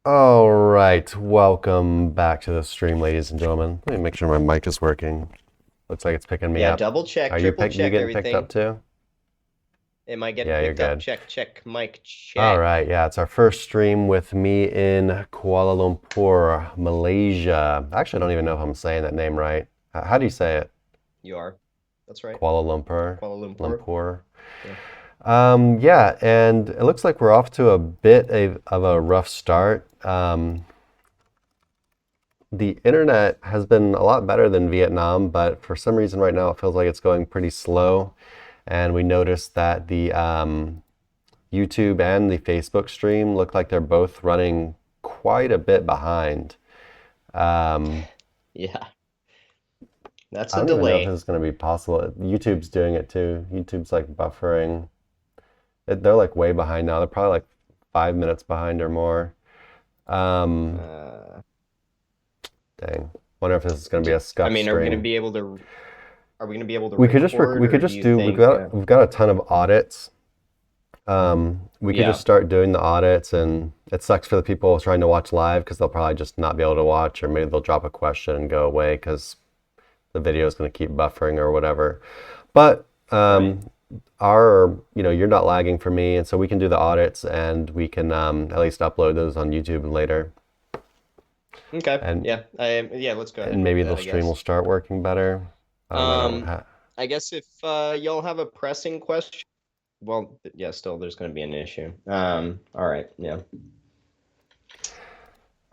All right, welcome back to the stream, ladies and gentlemen. Let me make sure my mic is working. Looks like it's picking me Yeah, up. double check, Are you triple you check getting picked up everything. too? Am I getting Yeah, you're picked up? good. Check, check, mic, All check. right, yeah, it's our first stream with me in Kuala Lumpur, Malaysia. Actually, I don't even know if I'm saying that name right. How do you say it? You are. That's right. Kuala Lumpur, Kuala Lumpur. Lumpur. Yeah. Yeah, and it looks like we're off to a bit of a rough start. The internet has been a lot better than Vietnam, but for some reason right now it feels like it's going pretty slow. And we noticed that the YouTube and the Facebook stream look like they're both running quite a bit behind. Um, Yeah. That's I a don't even know if delay. this is going to be possible. YouTube's doing it too. YouTube's like buffering. They're like way behind now. They're probably like 5 minutes behind or more. Um, Uh, Dang. Wonder if this is going to be d a scuff are we gonna stream. be able to record, We could or do just you do think we've got a ton of audits. We could just yeah. start doing the audits, and it sucks for the people trying to watch live because they'll probably just not be able to watch, or maybe they'll drop a question and go away because the video is going to keep buffering or whatever. But Right. you're not lagging for me, and so we can do the audits, and we can at least upload those on YouTube later, Okay. and Yeah. Yeah, let's go ahead and and do maybe the that, I stream will guess. start working better. I don't know. Um, I guess if y'all have a pressing question, well, yeah, still there's gonna be an issue. All right, yeah.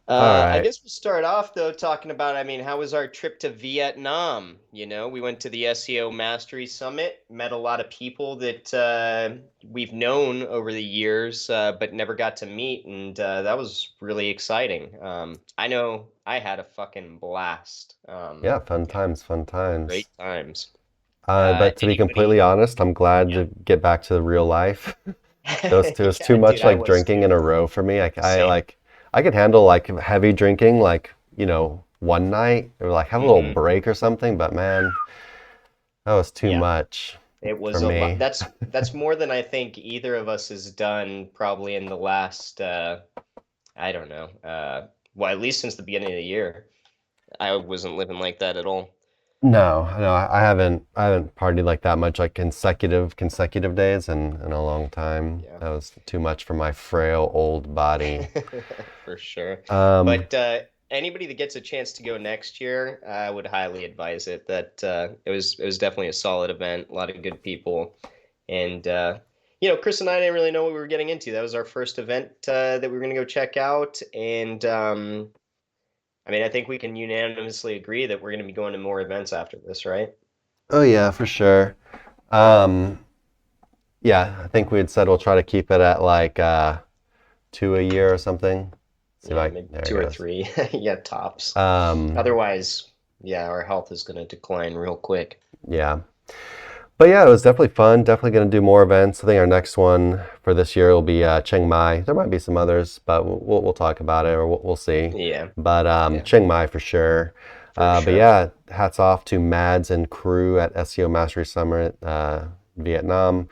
All I right. guess we'll start off though talking about, how was our trip to Vietnam? We went to the SEO Mastery Summit, met a lot of people that we've known over the years, but never got to meet, and that was really exciting. I know I had a fucking blast. Yeah, fun Yeah, times, fun times. great times. But to be completely Anybody? honest, I'm glad Yeah. to get back to the real life. It was too Yeah, dude, much I like was drinking in too. a row for me. Same. I could handle like heavy drinking, like, one night or like have a little Hmm. break or something, but man, that was too Yeah. much It for was a lot. me. That's more than I think either of us has done probably in the last I don't know. Well, at least since the beginning of the year. I wasn't living like that at all. No, I haven't partied like that much, like consecutive days in a long time. Yeah. That was too much for my frail old body. For sure. Um, But anybody that gets a chance to go next year, I would highly advise it. That it was definitely a solid event, a lot of good people. And Chris and I didn't really know what we were getting into. That was our first event that we were going to go check out, and I think we can unanimously agree that we're going to be going to more events after this, right? oh yeah, for sure. Um, Yeah, I think we had said we'll try to keep it at like two a year or something. See if Yeah, I, maybe there it two or goes. three. Yeah, tops. Um, Otherwise, yeah, our health is going to decline real quick. yeah. But yeah, it was definitely fun. Definitely going to do more events. I think our next one for this year will be Chiang Mai. There might be some others, but we'll talk about it or we'll see. Yeah, But yeah, Chiang Mai for sure. for But sure. yeah, hats off to Mads and crew at SEO Mastery Summit, Vietnam.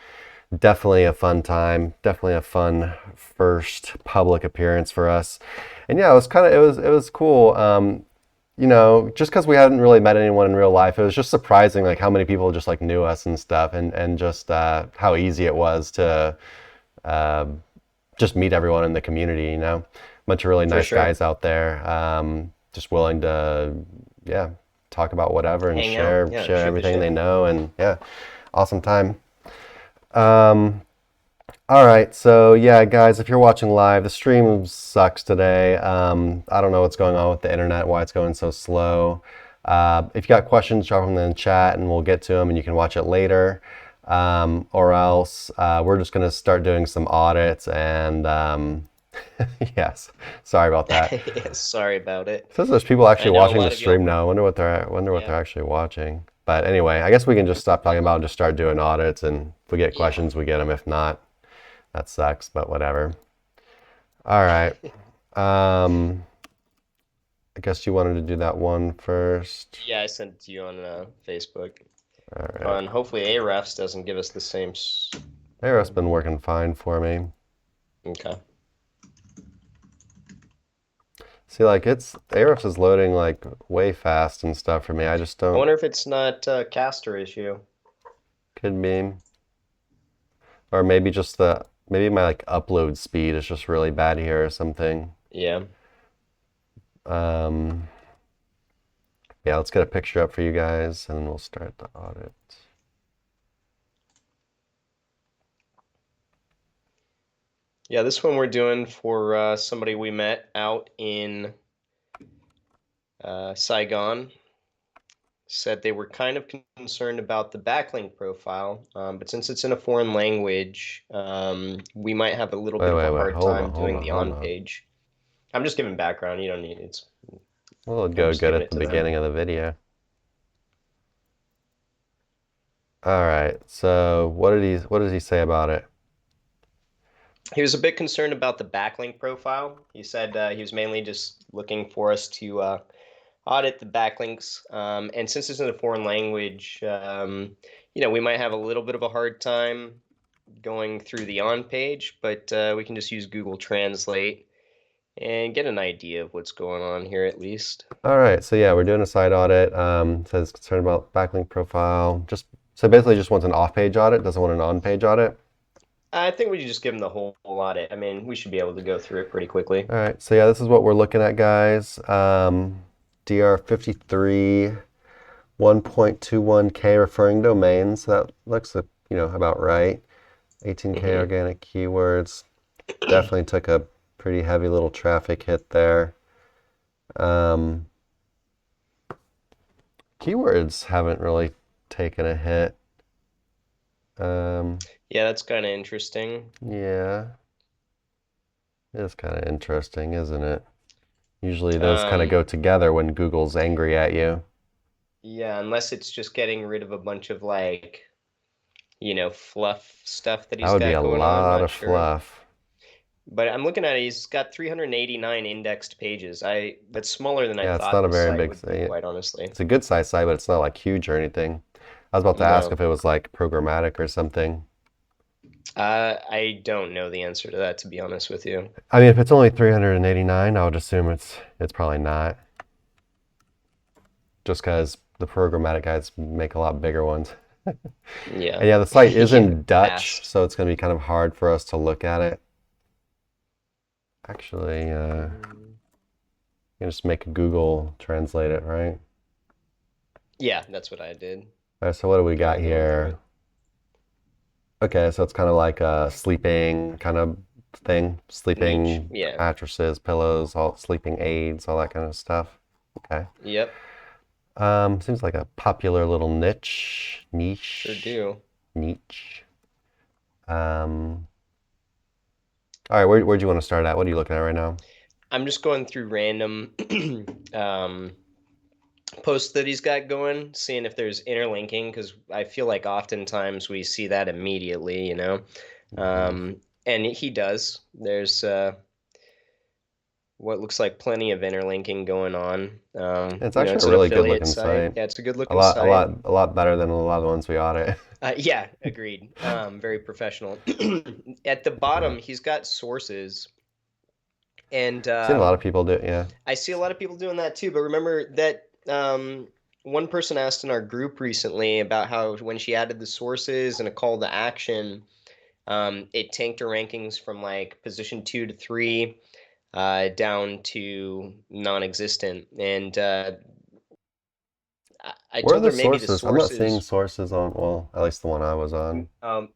Definitely a fun time. Definitely a fun first public appearance for us. And yeah, it was cool. Just because we hadn't really met anyone in real life, it was just surprising like how many people just like knew us and stuff, and just how easy it was to uh, just meet everyone in the community. Bunch of really For nice sure. guys out there, just willing to yeah talk about whatever and Hang out. Yeah, share shoot the everything they shit. know, and yeah, awesome time. Um, all right, so yeah, guys, if you're watching live, the stream sucks today. I don't know what's going on with the internet, why it's going so slow. If you got questions, drop them in the chat and we'll get to them and you can watch it later. Or else we're just going to start doing some audits and yes, sorry about that. Yeah, sorry about it. Says there's people I actually know a watching the lot of y'all. stream now. I wonder what they're Yeah, actually watching. But anyway, I guess we can just stop talking about it and just start doing audits. And if we get yeah. questions, we get them. If not, that sucks, but whatever. All right. Um, I guess you wanted to do that one first. Yeah, I sent it to you on Facebook. All right. On hopefully Ahrefs doesn't give us the same. Arrow's been working fine for me. Okay. See, like Ahrefs is loading like way fast and stuff for me. I just I don't. wonder if it's not a caster issue. Could be, or maybe just maybe my like upload speed is just really bad here or something. Yeah. Um, yeah, let's get a picture up for you guys, and then we'll start the audit. Yeah, this one we're doing for somebody we met out in Saigon. Said they were kind of concerned about the backlink profile, but since it's in a foreign language, we might have a little bit of a Wait, hard hold time on, hold doing on, the hold on on. page. I'm just giving background. You don't need it's. Well, it'd I'm go just good giving at it the to them. beginning of the video. All right, so what does he say about it? He was a bit concerned about the backlink profile. He said he was mainly just looking for us to audit the backlinks. And since it's in a foreign language, we might have a little bit of a hard time going through the on page, but we can just use Google Translate and get an idea of what's going on here at least. All right, so yeah, we're doing a site audit. Says concerned about backlink profile. So basically just wants an off-page audit, doesn't want an on-page audit. I think we should just give them the whole audit. I mean, we should be able to go through it pretty quickly. All right, so yeah, this is what we're looking at, guys. DR53, 1.21K referring domains. So that looks, about right. 18K organic keywords. Definitely took a pretty heavy little traffic hit there. Keywords haven't really taken a hit. Yeah, that's kind of interesting. Yeah, it's kind of interesting, isn't it? Usually those kind of Um, go together when Google's angry at you. yeah, unless it's just getting rid of a bunch of fluff stuff that That he's would be got a going on. lot Not of sure. fluff. But I'm looking at it, he's got 389 indexed pages. That's smaller than I Yeah, it's not thought a this very site big would be, thing. quite honestly. It's a good size site, but it's not like huge or anything. I was about to ask No. if it was like programmatic or something. I don't know the answer to that, to be honest with you. I mean, if it's only 389, I would assume it's probably not. Just because the programmatic guys make a lot bigger ones. Yeah. And yeah, the site is Yeah, in Dutch, fast. so it's going to be kind of hard for us to look at it. Actually, you can just make Google translate it, right? Yeah, that's what I did. All right, so what do we Kind got of going through here? it. Okay, so it's kind of like a sleeping kind of thing. Niche. Sleeping Yeah. mattresses, pillows, all sleeping aids, all that kind of stuff. Okay. Yep. Seems like a popular little Sure do. niche. Um, all right, where'd you want to start at? What are you looking at right now? I'm just going through random um, posts that he's got going, seeing if there's interlinking, because I feel like oftentimes we see that immediately. And he does. There's what looks like plenty of interlinking going on. It's actually It's a an really good affiliate looking site. site. Yeah, it's a good A looking lot, a site. lot, a lot better than a lot of the ones we audit. Yeah, agreed. Very professional. At the bottom, he's got sources, and I've seen a lot of people do it, yeah. I see a lot of people doing that too. But remember that one person asked in our group recently about how when she added the sources and a call to action, it tanked her rankings from like position 2 to 3 down to non-existent. And I Where are told the her maybe the sources? I'm not seeing sources, sources on, well, at least the one I was on.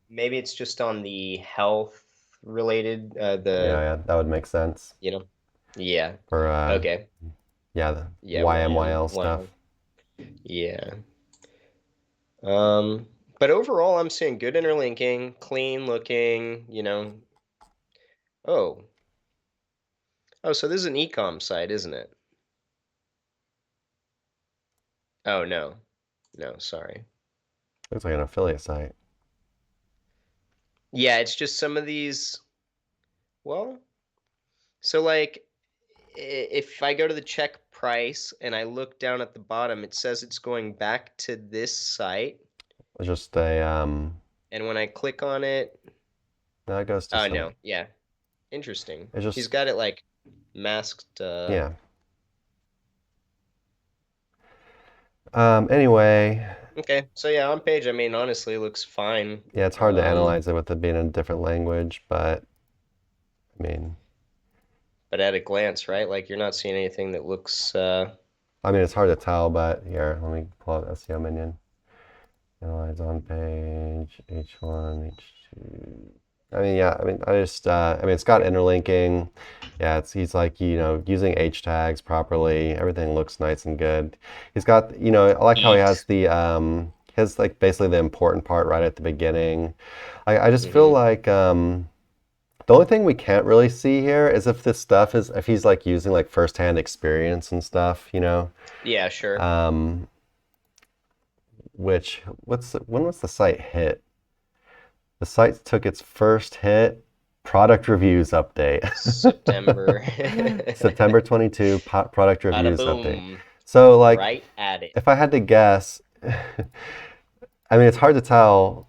maybe it's just on the health related, Yeah, yeah, that would make sense. you know, yeah. For Okay. yeah, the Yeah, YMYL stuff. Yeah. Um, but overall, I'm seeing good interlinking, clean looking. Oh, oh, so this is an ecom site, isn't it? Oh, no. No, sorry. Looks like an affiliate site. Yeah, it's just some of these. Well, so like if I go to the check price and I look down at the bottom, it says it's going back to this site. It's just a And when I click on it, no, it goes to oh some. no, yeah. Interesting. It's He's just got it like masked. yeah. Anyway, Okay, so yeah, on page, I mean, honestly, it looks fine. yeah, it's hard to analyze it with it being in a different language, but I mean, But at a glance, right? Like you're not seeing anything that looks it's hard to tell, but here, let me pull out SEO minion. Analyze on page, H1, H2. It's got interlinking. Yeah, he's like, using H tags properly. Everything looks nice and good. He's got, I like how he has eat. like basically the important part right at the beginning. I just feel Mm-hmm. like, the only thing we can't really see here is if he's like using like firsthand experience and stuff. Yeah, sure. Um, when was the site hit? The site took its first hit, product reviews update. September. September 22, product Bada reviews update. boom. So, like, Right at it. if I had to guess, it's hard to tell.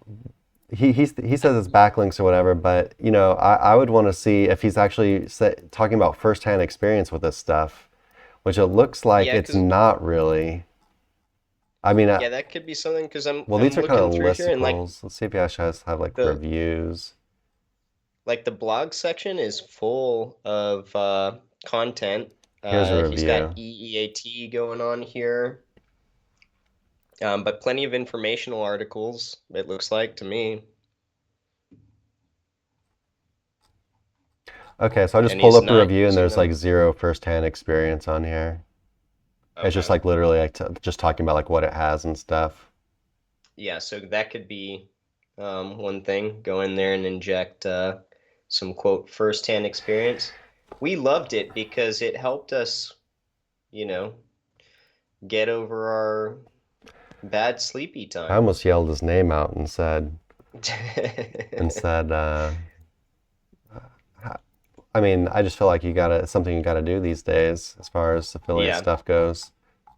He says it's backlinks or whatever, but I would want to see if he's actually talking about firsthand experience with this stuff, which it looks like Yeah, it's because not really. I mean, yeah, that could be something because I'm well, these I'm are kind looking of through here and listicles. Let's see if he actually have like the reviews. the blog section is full of content. Here's a He's got review. EEAT going on here, but plenty of informational articles, it looks like to me. Okay, so I just And pulled he's up the not review and using there's like them. zero firsthand experience on here. It's just Okay. like literally like just talking about like what it has and stuff. Yeah, so that could be one thing. Go in there and inject some quote firsthand experience. We loved it because it helped us, you know, get over our bad sleepy I time. almost yelled his name out and said, I just feel like it's something you gotta do these days as far as affiliate Yeah, stuff goes.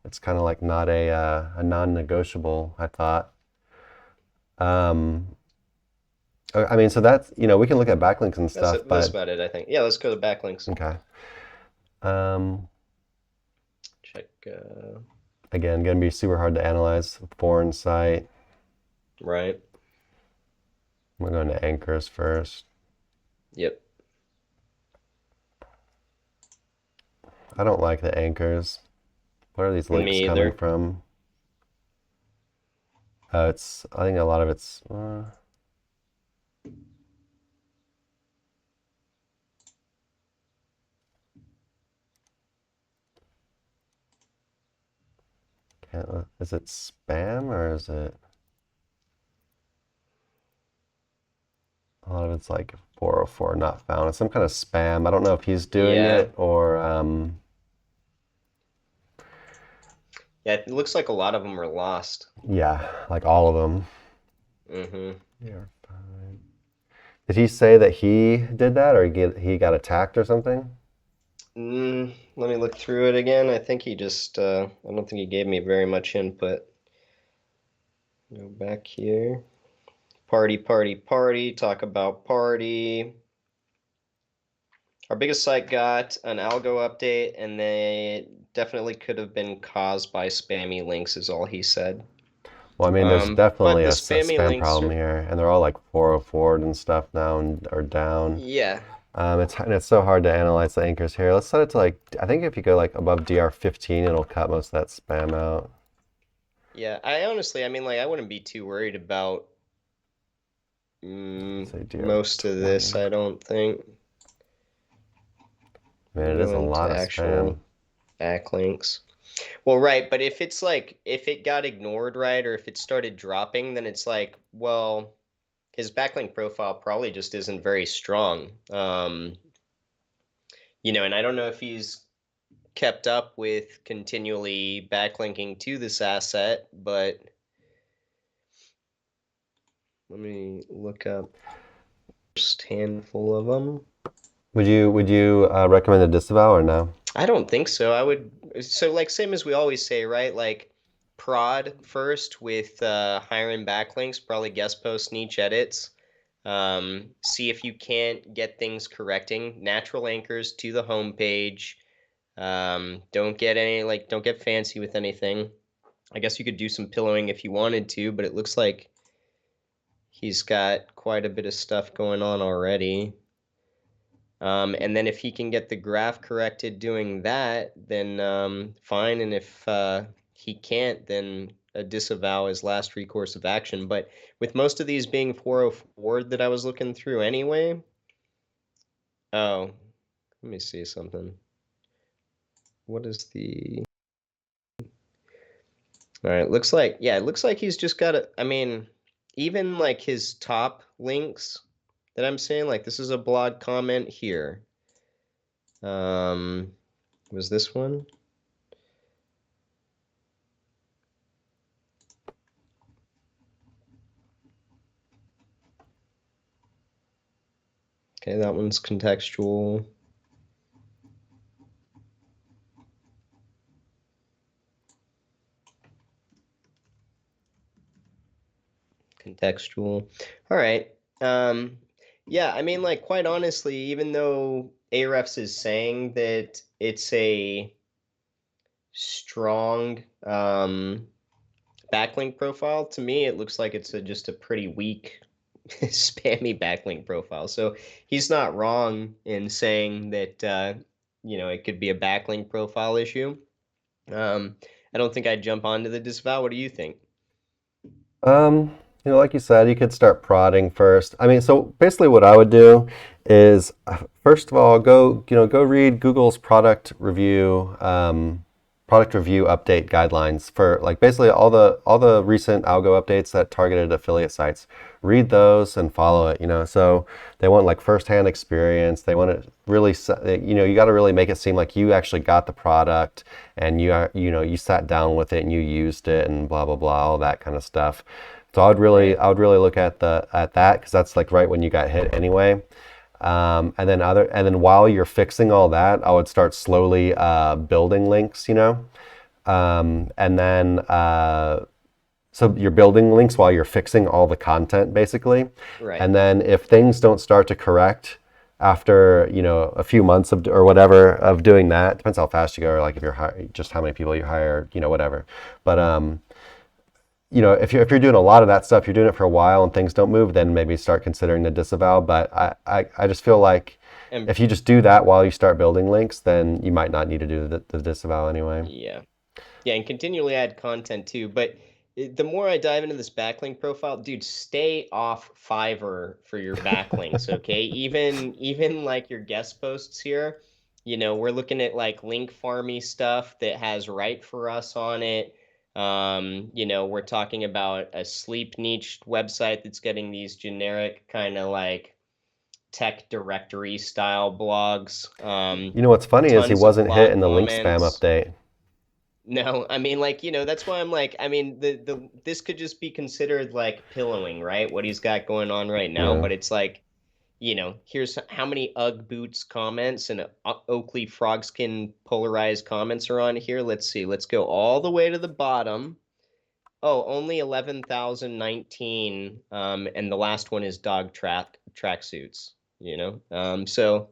It's kind of like not a non-negotiable, I thought. Um, so that's, we can look at backlinks and that's stuff, it. That's but about it, I think. Yeah, let's go to backlinks. okay. Um, Check. Again, gonna be super hard to analyze. Foreign site. Right. We're going to anchors first. Yep. I don't like the anchors. Where are these links Me coming either. from? I think a lot of it's, is it spam or is it, a lot of it's like 404 not found. It's some kind of spam. I don't know if he's doing Yeah. it or, Yeah, it looks like a lot of them are lost. yeah, like all of them. Mm-hmm. Yeah, fine. Did he say that he did that or he got attacked or something? Let me look through it again. I think he just, I don't think he gave me very much input. Go back here. Party, party, party. Talk about party. Our biggest site got an algo update, and they definitely could have been caused by spammy links, is all he said. Well, there's But definitely the a spammy spam links problem are, here, and they're all like 404 and stuff now and are down. yeah, It's so hard to analyze the anchors here. Let's set it to like, I think if you go like above DR15, it'll cut most of that spam out. yeah. I honestly, I wouldn't be too worried about Let's say most of this, DR20. I don't think. It is Go a into lot of spam. actual backlinks. Well, right, but if it's like if it got ignored, right, or if it started dropping, then it's like, well, his backlink profile probably just isn't very strong. And I don't know if he's kept up with continually backlinking to this asset, but let me look up first handful of them. Would you recommend a disavow or no? I don't think so. So like same as we always say, right? Like prod first with hiring backlinks, probably guest posts, niche edits. See if you can't get things correcting. Natural anchors to the homepage. Don't get fancy with anything. I guess you could do some pillowing if you wanted to, but it looks like he's got quite a bit of stuff going on already. And then if he can get the graph corrected doing that, then fine. And if he can't, then a disavow is last recourse of action. But with most of these being 404 that I was looking through anyway. Oh, let me see something. What is the... All right, looks like, yeah, it looks like he's just got I mean, even like his top links that I'm saying, like this is a blog comment here. Was this one? Okay, that one's contextual. Contextual. All right. Yeah, I mean, like, quite honestly, even though Ahrefs is saying that it's a strong backlink profile, to me, it looks like it's just a pretty weak, spammy backlink profile. So he's not wrong in saying that, it could be a backlink profile issue. I don't think I'd jump onto the disavow. What do you think? Like you said, you could start prodding first. I mean, so basically what I would do is, first of all, go read Google's product review update guidelines for like basically all the recent algo updates that targeted affiliate sites. Read those and follow it, So they want like firsthand experience. They want to really, you got to really make it seem like you actually got the product and you sat down with it and you used it and blah, blah, blah, all that kind of stuff. So I would really look at that because that's like right when you got hit anyway. And then while you're fixing all that, I would start slowly building links, and then so you're building links while you're fixing all the content basically. Right. And then if things don't start to correct after a few months of or whatever of doing that, depends how fast you go, or like if you're just how many people you hire, whatever. But if you're doing a lot of that stuff, you're doing it for a while and things don't move, then maybe start considering the disavow. But I just feel like if you just do that while you start building links, then you might not need to do the disavow anyway. Yeah. Yeah, and continually add content too. But the more I dive into this backlink profile, dude, stay off Fiverr for your backlinks, okay? Even like your guest posts here, we're looking at like link farmy stuff that has Right for Us on it. We're talking about a sleep niche website that's getting these generic kind of like tech directory style blogs. What's funny is he Tons of wasn't hit blog in the link spam comments. update. No, I mean, like, that's why I'm like, I mean, this could just be considered like pillowing, right? What he's got going on right now, Yeah. but it's like, here's how many Ugg boots comments and Oakley frogskin polarized comments are on here. Let's see. Let's go all the way to the bottom. Oh, only 11,019. And the last one is dog tracksuits, So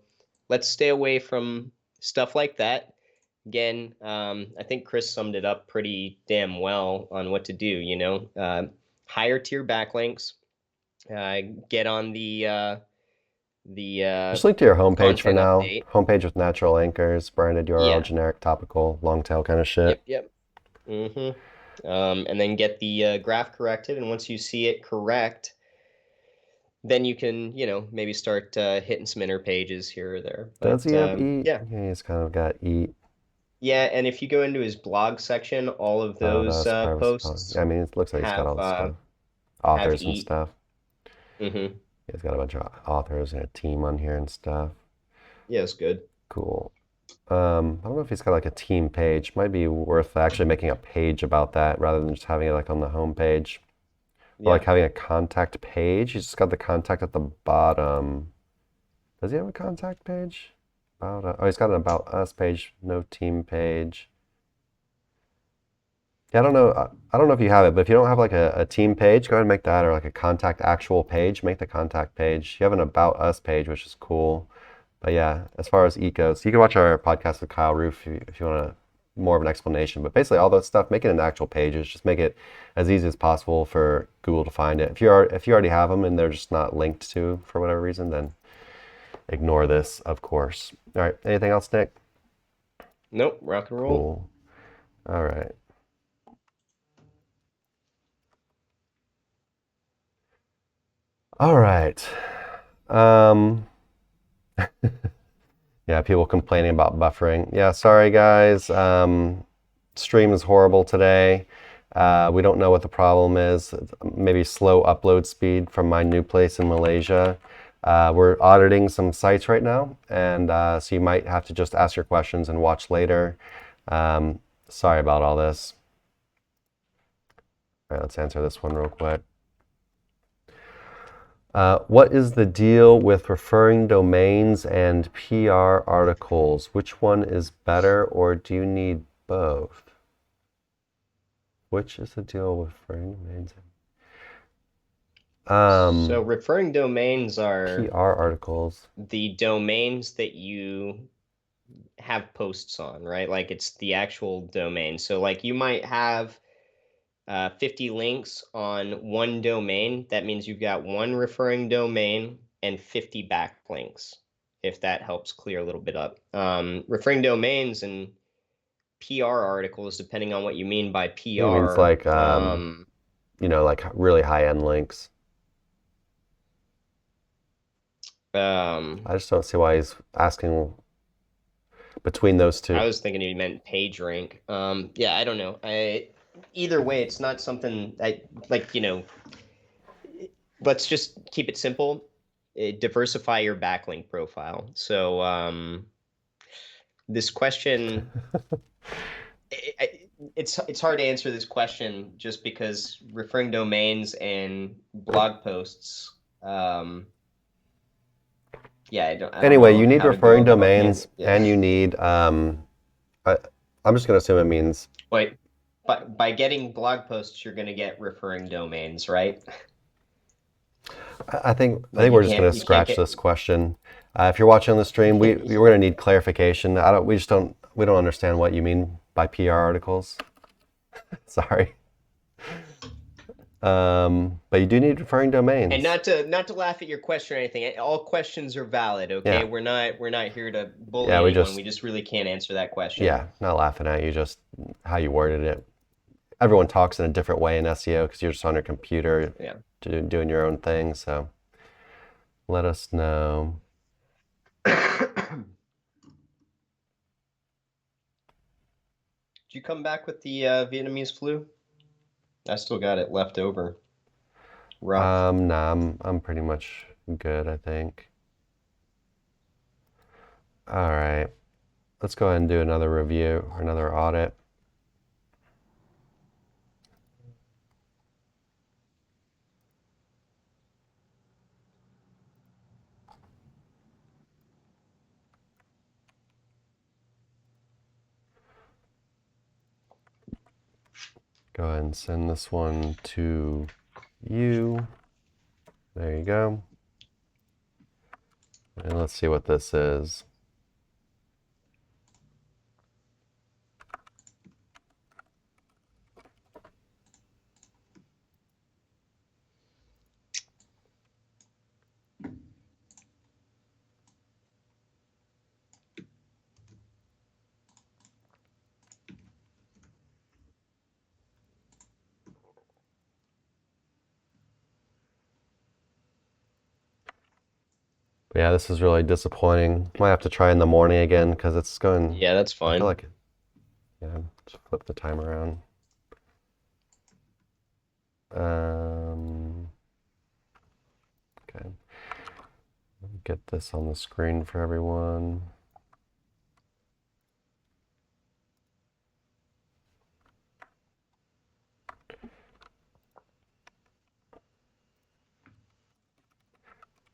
let's stay away from stuff like that. Again, I think Chris summed it up pretty damn well on what to do, higher tier backlinks, get on the Just link to your homepage for content now. update. Homepage with natural anchors, branded URL, Yeah. generic, topical, long tail kind of shit. Yep. And then get the graph corrected. And once you see it correct, then you can, maybe start hitting some inner pages here or there. But, Does he have eat? Yeah. He's kind of got eat. Yeah, and if you go into his blog section, all of About those us, privacy posts policy. I mean, it looks like he's got all this stuff. have Authors and eat. stuff. Mm-hmm. He's got a bunch of authors and a team on here and stuff. Yeah, it's good. Cool. I don't know if he's got like a team page. Might be worth actually making a page about that rather than just having it like on the home page. Or like having a contact page. He's just got the contact at the bottom. Does he have a contact page? He's got an About Us page, no team page. Yeah, I don't know. I don't know if you have it, but if you don't have like a team page, go ahead and make that, or like a contact actual page. Make the contact page. You have an About Us page, which is cool. But yeah, as far as eat goes, you can watch our podcast with Kyle Roof if you want to more of an explanation. But basically, all that stuff, make it into actual pages. Just make it as easy as possible for Google to find it. If you already have them and they're just not linked to for whatever reason, then ignore this, of course. All right. Anything else, Nick? Nope. Rock and roll. Cool. All right. All right. Yeah, people complaining about buffering. Yeah, sorry guys. Stream is horrible today. We don't know what the problem is. Maybe slow upload speed from my new place in Malaysia. We're auditing some sites right now, and so you might have to just ask your questions and watch later. Sorry about all this. All right, let's answer this one real quick. What is the deal with referring domains and PR articles? Which one is better, or do you need both? Which is the deal with referring domains? So referring domains are PR articles. the domains that you have posts on, right? Like it's the actual domain. So like you might have 50 links on one domain. That means you've got one referring domain and 50 backlinks, if that helps clear a little bit up. Referring domains and PR articles, depending on what you mean by PR. It means like, like really high-end links. I just don't see why he's asking between those two. I was thinking he meant page rank. Yeah, I don't know. Either way, it's not something I like, let's just keep it simple. Diversify your backlink profile. So this question, it's hard to answer this question just because referring domains and blog posts, yeah, I don't Anyway, know you need how to go referring about domains, yeah. and you need, I'm just going to assume it means, Wait, but by getting blog posts, you're going to get referring domains, right? I think Like we're just going to scratch this question. If you're watching on the stream, we're going to need clarification. We don't understand what you mean by PR articles. Sorry. But you do need referring domains. And not to laugh at your question or anything. All questions are valid, okay? Yeah. We're not here to bully Yeah, anyone. We just really can't answer that question. Yeah, not laughing at you, just how you worded it. Everyone talks in a different way in SEO because you're just on your computer doing your own thing. So let us know. Did you come back with the Vietnamese flu? I still got it left over. Rough. Nah, I'm pretty much good, I think. All right, let's go ahead and do another review or another audit. Go ahead and send this one to you. There you go. And let's see what this is. Yeah, this is really disappointing. Might have to try in the morning again because it's going. Yeah, that's fine. I feel like, yeah, just flip the time around. Okay. Let me get this on the screen for everyone.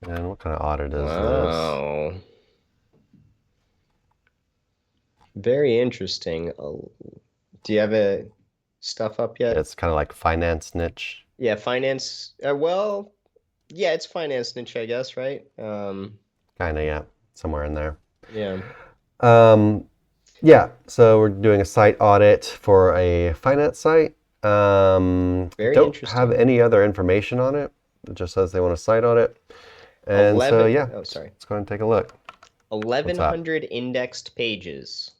And what kind of audit is Wow. Very interesting. Do you have a stuff up yet? this? It's kind of like finance niche. Yeah, finance. Well, yeah, it's finance niche, I guess, right? Kind of, yeah, somewhere in there. Yeah. Yeah, so we're doing a site audit for a finance site. Very Don't have interesting. any other information on it. It just says they want a site audit. And so, 11, yeah, oh, sorry. let's go ahead and take a look. What's that? 1,100 indexed pages,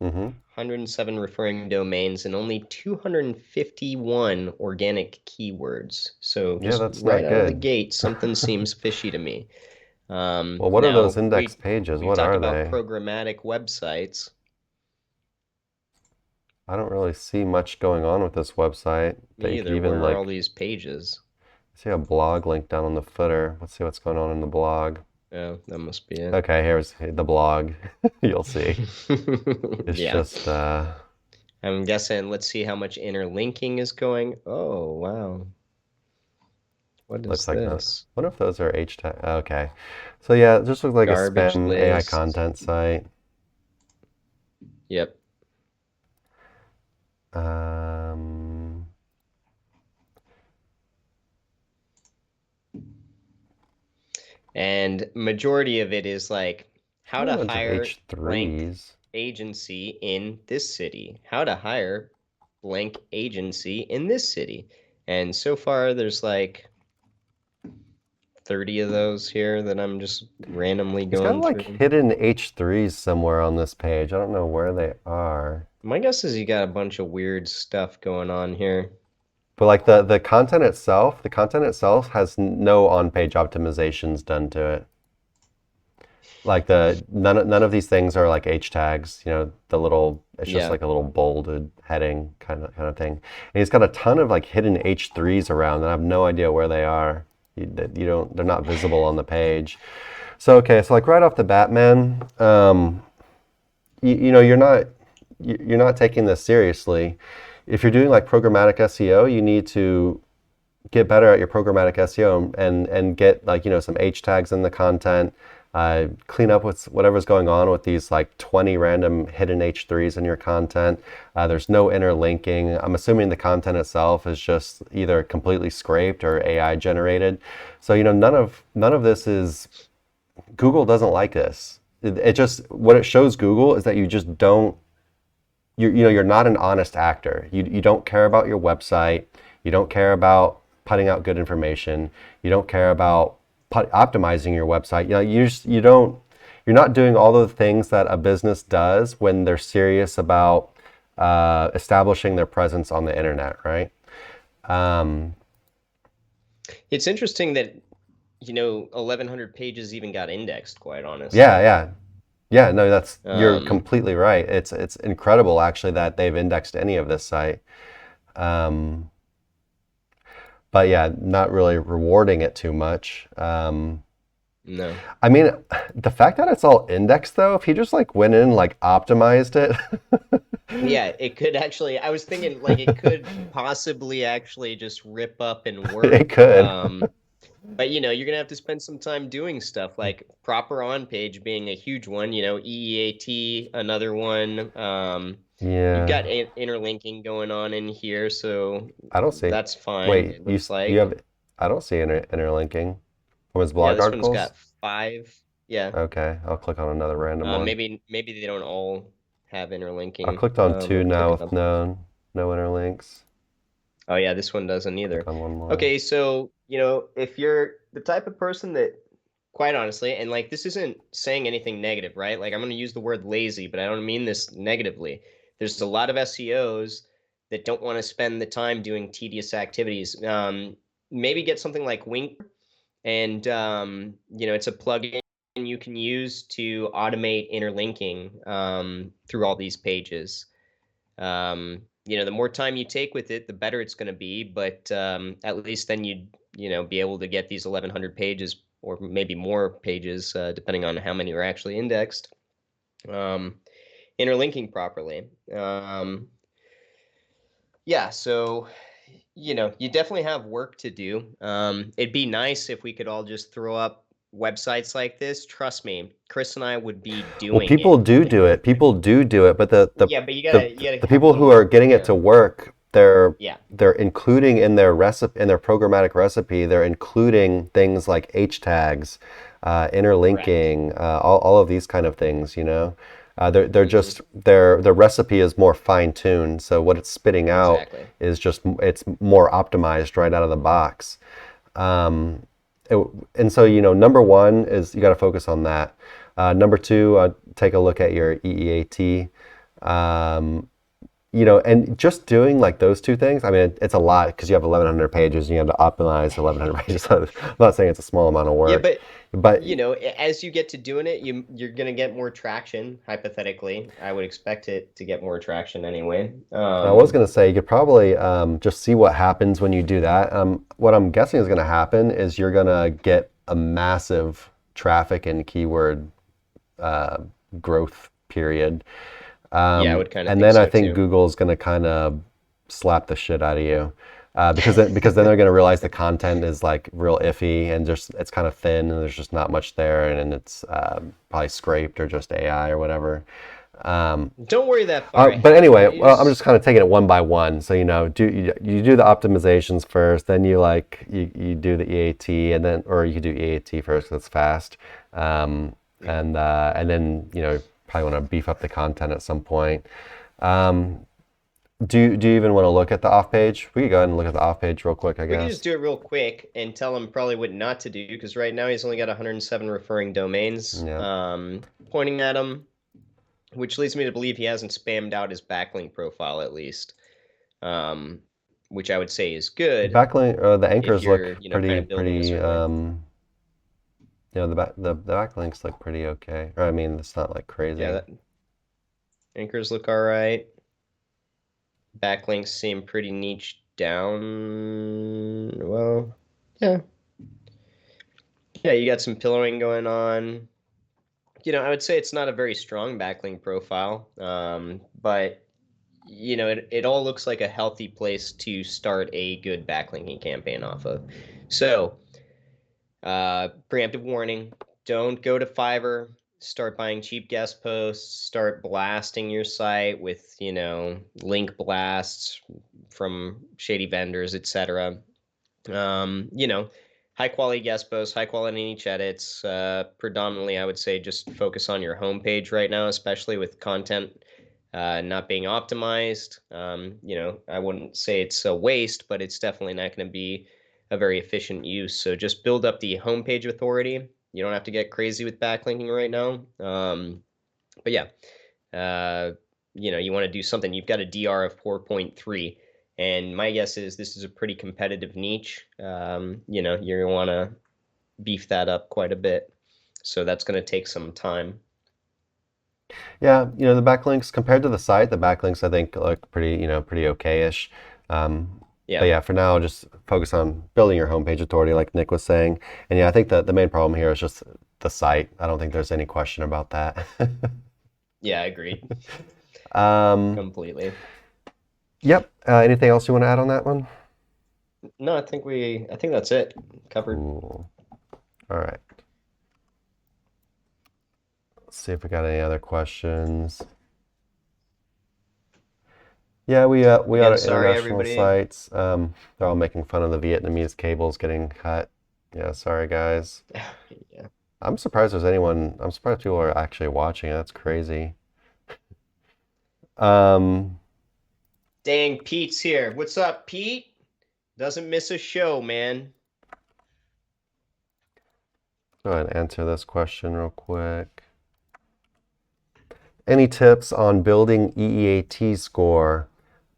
Mm-hmm. 107 referring domains, and only 251 organic keywords. So Yeah, just that's right not out of the good. gate, something seems fishy to me. Well, what are those Now index we pages? we've What talked are about they? programmatic websites. I don't really see much going on with this website that Me you could either. even Where are all like these pages? see a blog link down on the footer. Let's see what's going on in the blog. Oh, that must be it. Okay, here's the blog. You'll see. It's Yeah. just I'm guessing, let's see how much interlinking is going. Oh, wow. What is looks like not. this? What if those are H tag? Okay. So yeah, it just looks like a Garbage spam AI list. content site. Yep. Um, And majority of it is like how got a to bunch of hire blank H3s. agency in this city. How to hire blank agency in this city. And so far there's like 30 of those here that I'm just randomly He's got going like through. hidden H3s somewhere on this page. I don't know where they are. My guess is you got a bunch of weird stuff going on here. But like the content itself has no on-page optimizations done to it. Like the none of these things are like H tags, the little it's just Yeah. like a little bolded heading kind of thing. And he's got a ton of like hidden H3s around and I have no idea where they are. They're not visible on the page. So okay, so like right off the bat, man, you're not taking this seriously. If you're doing like programmatic SEO, you need to get better at your programmatic SEO and get like some H tags in the content. Clean up whatever's going on with these like 20 random hidden H3s in your content. There's no interlinking. I'm assuming the content itself is just either completely scraped or AI generated. So none of this is Google doesn't like this. It just what it shows Google is that you just don't you're not an honest actor. You don't care about your website. You don't care about putting out good information. You don't care about optimizing your website. You're not doing all the things that a business does when they're serious about establishing their presence on the internet, right? Um, It's interesting that 1,100 pages even got indexed, quite yeah, honestly. yeah. Yeah, no, you're Um, completely right. It's incredible actually that they've indexed any of this site. Um, but yeah, not really rewarding it too much. no. I mean, the fact that it's all indexed though, if he just like went in and like optimized it, Yeah, it could actually, I was thinking like it could possibly actually just rip up and it work. could. But you're gonna have to spend some time doing stuff like proper on page being a huge one, EEAT, another one. You've Yeah, got interlinking going on in here, so I don't see. that's fine, Wait, it you looks you like. have? I don't see interlinking from his Yeah, blog this one's articles. got five. Yeah. Okay, I'll click on another random one. Maybe they don't all have I interlinking. clicked on two Or now click a with couple. no interlinks. Oh yeah, this one doesn't Click either. on one more. Okay, so if you're the type of person that, quite honestly, and like this isn't saying anything negative, right? Like I'm going to use the word lazy, but I don't mean this negatively. There's a lot of SEOs that don't want to spend the time doing tedious activities. Maybe get something like Wink, and it's a plugin you can use to automate interlinking through all these pages. The more time you take with it, the better it's going to be. But at least then you'd be able to get these 1,100 pages or maybe more pages, depending on how many are actually indexed, um, interlinking properly. Yeah, so you definitely have work to do. It'd be nice if we could all just throw up websites like this. Trust me, Chris and I would be Well, doing people it. do do it. People do it, but Yeah, but you gotta the have a people little who are more. getting it Yeah, to work, yeah, they're including in their recipe in their programmatic recipe, they're including things like H tags, correct. interlinking, all of these kind of things. They're Hmm. just their recipe is more fine tuned. So what it's spitting out Exactly. is just it's more optimized right out of the box. Um, and so, number one is you got to focus on that. Number two, take a look at your EEAT. Um, and just doing like those two things, I mean, it's a lot because you have 1,100 pages and you have to optimize 1,100 pages. So I'm not saying it's a small amount of Yeah, work, but but as you get to doing it, you're gonna get more traction, hypothetically. I would expect it to get more traction anyway. I was going to say you could probably just see what happens when you do that. What I'm guessing is going to happen is you're going to get a massive traffic and keyword uh, growth period. Yeah, I would kind of And think then I so think too. Google's going to kind of slap the shit out of you. Because then they're going to realize the content is like real iffy and just it's kind of thin and there's just not much there and it's probably scraped or just AI or whatever. Um, Don't worry that far but ahead, anyway, well, I'm guys. just kind of taking it one by one. So you do the optimizations first, then you do the EAT, and then or you could do EAT first 'cause it's fast, Mhm. and then probably want to beef up the content at some point. Um, do you even want to look at the off page? We could go ahead and look at the off page real quick, I We could just guess. do it real quick and tell him probably what not to do because right now he's only got 107 referring domains Yeah. pointing at him, which leads me to believe he hasn't spammed out his backlink profile at least, um, which I would say is good Backlink, the if anchors look you're, kind pretty of building a pretty. certain way. The backlinks look pretty okay. Or I mean, it's not like Yeah, crazy. that anchors look all right. Backlinks seem pretty niche down. Well, yeah. Yeah, you got some pillaring going on. I would say it's not a very strong backlink profile, but it all looks like a healthy place to start a good backlinking campaign off of. So, preemptive warning: don't go to Fiverr. Start buying cheap guest posts. Start blasting your site with link blasts from shady vendors, etc. um, you know, High quality guest posts, high quality niche edits. Predominantly, I would say just focus on your homepage right now, especially with content not being optimized. I wouldn't say it's a waste, but it's definitely not going to be a very efficient use. So just build up the homepage authority. You don't have to get crazy with backlinking right now. But yeah, uh, you want to do something. You've got a DR of 4.3, and my guess is this is a pretty competitive niche. You want to beef that up quite a bit. So that's going to take some time. Yeah, the backlinks compared to the site, the backlinks I think look pretty okay-ish. But Yeah. yeah, for now, just focus on building your homepage authority, like Nick was saying. And yeah, I think that the main problem here is just the site. I don't think there's any question about that. Yeah, agreed. Um, Completely. yep. Anything else you want to add on that one? No, I think that's it. Covered. Cool. All right. Let's see if we got any other questions. Yeah, we got Again, our sorry international everybody. sites. They're all making fun of the Vietnamese cables getting cut. Yeah, sorry guys. Yeah. I'm surprised people are actually watching. That's crazy. Um, Dang, Pete's here. What's up, Pete? Doesn't miss a show, man. Go ahead and answer this question real quick. Any tips on building EEAT score?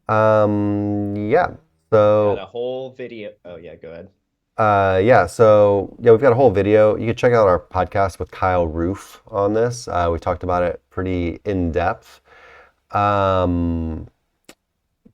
Yeah. Got So a whole video. Oh yeah, go ahead. yeah, we've got a whole video. You can check out our podcast with Kyle Roof on this. We talked about it pretty in depth. Um,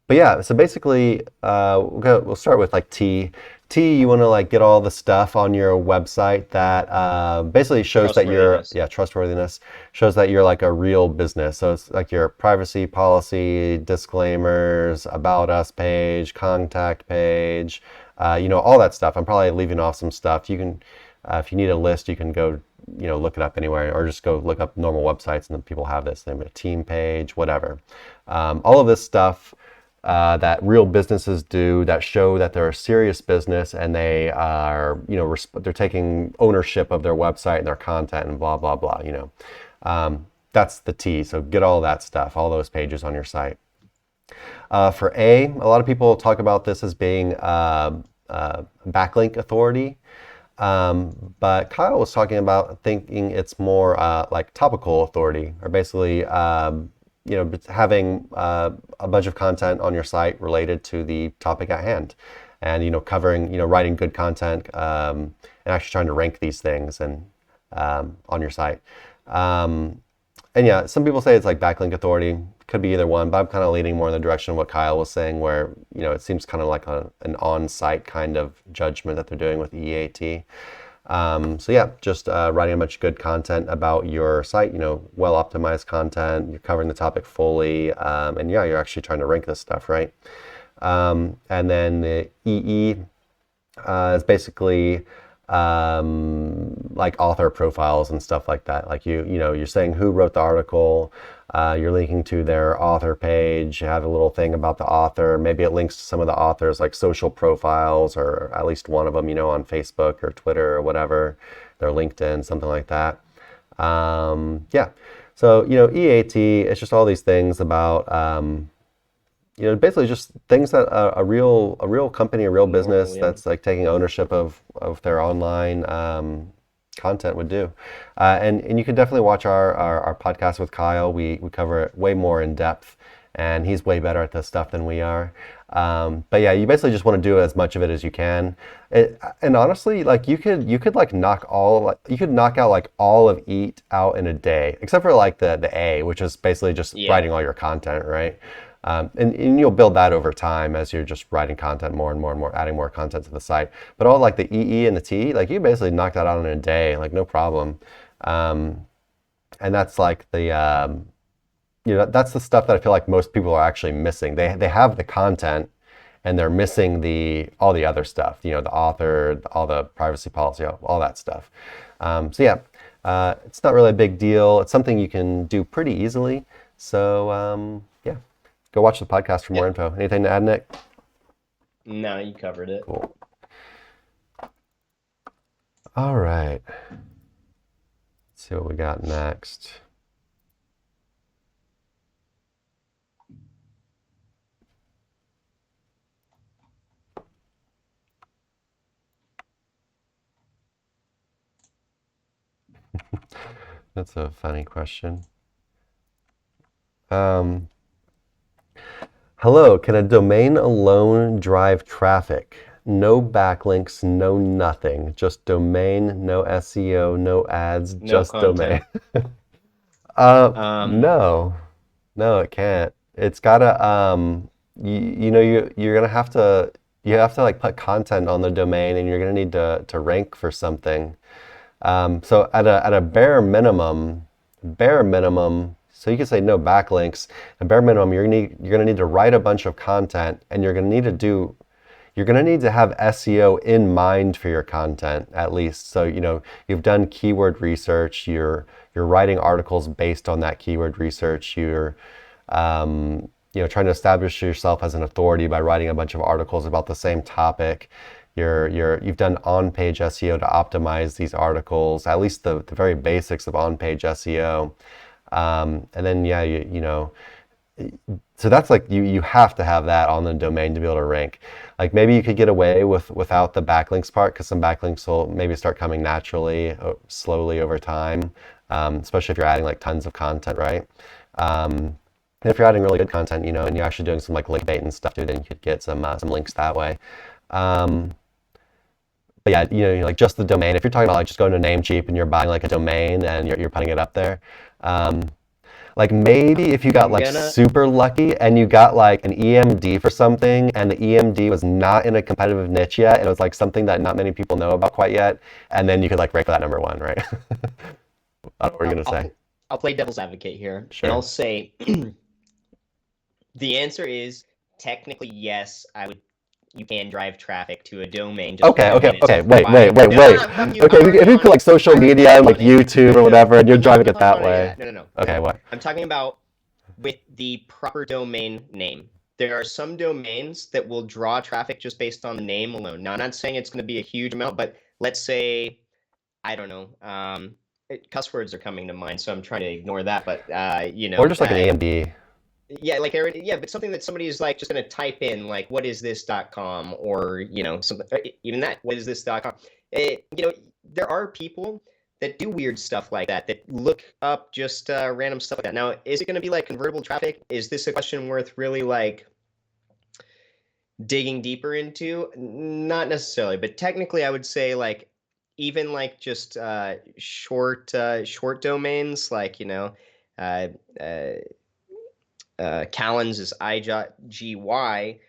but yeah, so basically, we'll start with like T. T, you want to like get all the stuff on your website that basically shows that you're, Trustworthiness. yeah, trustworthiness, shows that you're like a real business. So it's like your privacy policy, disclaimers, about us page, contact page, all that stuff. I'm probably leaving off some stuff. You can, if you need a list, you can go, look it up anywhere, or just go look up normal websites and then people have this. They have a team page, whatever. All of this stuff that real businesses do that show that they're a serious business and they are, they're taking ownership of their website and their content and blah, blah, blah, that's the T. So get all that stuff, all those pages on your site. For A, a lot of people talk about this as being backlink authority. But Kyle was talking about thinking it's more like topical authority, or basically, having a bunch of content on your site related to the topic at hand, and covering, writing good content, and actually trying to rank these things and on your site. And yeah, some people say it's like backlink authority. Could be either one, but I'm kind of leaning more in the direction of what Kyle was saying, where it seems kind of like an on-site kind of judgment that they're doing with EAT. So yeah, just writing a bunch of good content about your site, well optimized content, you're covering the topic fully, and yeah, you're actually trying to rank this stuff, right? And then the EE is basically like author profiles and stuff like that. Like you're saying who wrote the article, you're linking to their author page, you have a little thing about the author, maybe it links to some of the authors like social profiles, or at least one of them, on Facebook or Twitter or whatever, their LinkedIn, something like that. Yeah. So, EAT, it's just all these things about, basically just things that a real company, a real business that's like taking ownership of their online content would do. And you can definitely watch our podcast with Kyle. We cover it way more in depth, and he's way better at this stuff than we are. But yeah, you basically just want to do as much of it as you can. And honestly, like you could like knock out like all of EAT out in a day, except for like the A, which is basically just writing all your content, right? And you'll build that over time as you're just writing content more and more and more, adding more content to the site. But all like the EE and the T, like you basically knock that out in a day, like no problem. And that's like the, that's the stuff that I feel like most people are actually missing. They have the content and they're missing all the other stuff, the author, all the privacy policy, all that stuff. So yeah, it's not really a big deal. It's something you can do pretty easily. So yeah. Go watch the podcast for more info. Anything to add, Nick? No, you covered it. Cool. All right. Let's see what we got next. That's a funny question. Hello, can a domain alone drive traffic? No backlinks, no nothing. Just domain, no SEO, no ads, just domain. No, it can't. It's gotta, you're gonna have to, like put content on the domain, and you're gonna need to rank for something. So at a bare minimum, so you can say no backlinks. At bare minimum, you're gonna need to write a bunch of content, and you're gonna need to have SEO in mind for your content at least. So you've done keyword research. You're writing articles based on that keyword research. You're trying to establish yourself as an authority by writing a bunch of articles about the same topic. You've done on-page SEO to optimize these articles, at least the very basics of on-page SEO. And then so that's like you have to have that on the domain to be able to rank. Like maybe you could get away without the backlinks part, because some backlinks will maybe start coming naturally, slowly over time, especially if you're adding like tons of content, right? And if you're adding really good content, and you're actually doing some like link bait and stuff too, then you could get some links that way. But yeah, like just the domain. If you're talking about like just going to Namecheap and you're buying like a domain and you're putting it up there, like maybe if you got like super lucky and you got like an EMD for something, and the EMD was not in a competitive niche yet, and it was like something that not many people know about quite yet, and then you could like rank for that number one, right? What were you gonna say? I'll play devil's advocate here, Sure. and I'll say the answer is technically yes. You can drive traffic to a domain. Okay. Wait. Okay, if you could like social media and like YouTube or whatever, and you're driving it that way. No. Okay, what? I'm talking about with the proper domain name. There are some domains that will draw traffic just based on the name alone. Now, I'm not saying it's going to be a huge amount, but let's say, I don't know, cuss words are coming to mind, so I'm trying to ignore that. But Or just like an AMD. yeah, like yeah, but something that somebody is like just going to type in like what is this.com, or something, even that what is this.com. There are people that do weird stuff like that, that look up just random stuff like that. Now, is it going to be like convertible traffic? Is this a question worth really like digging deeper into? Not necessarily, but technically I would say like even like just short domains, like uh, uh, Callan's is IGY, GY.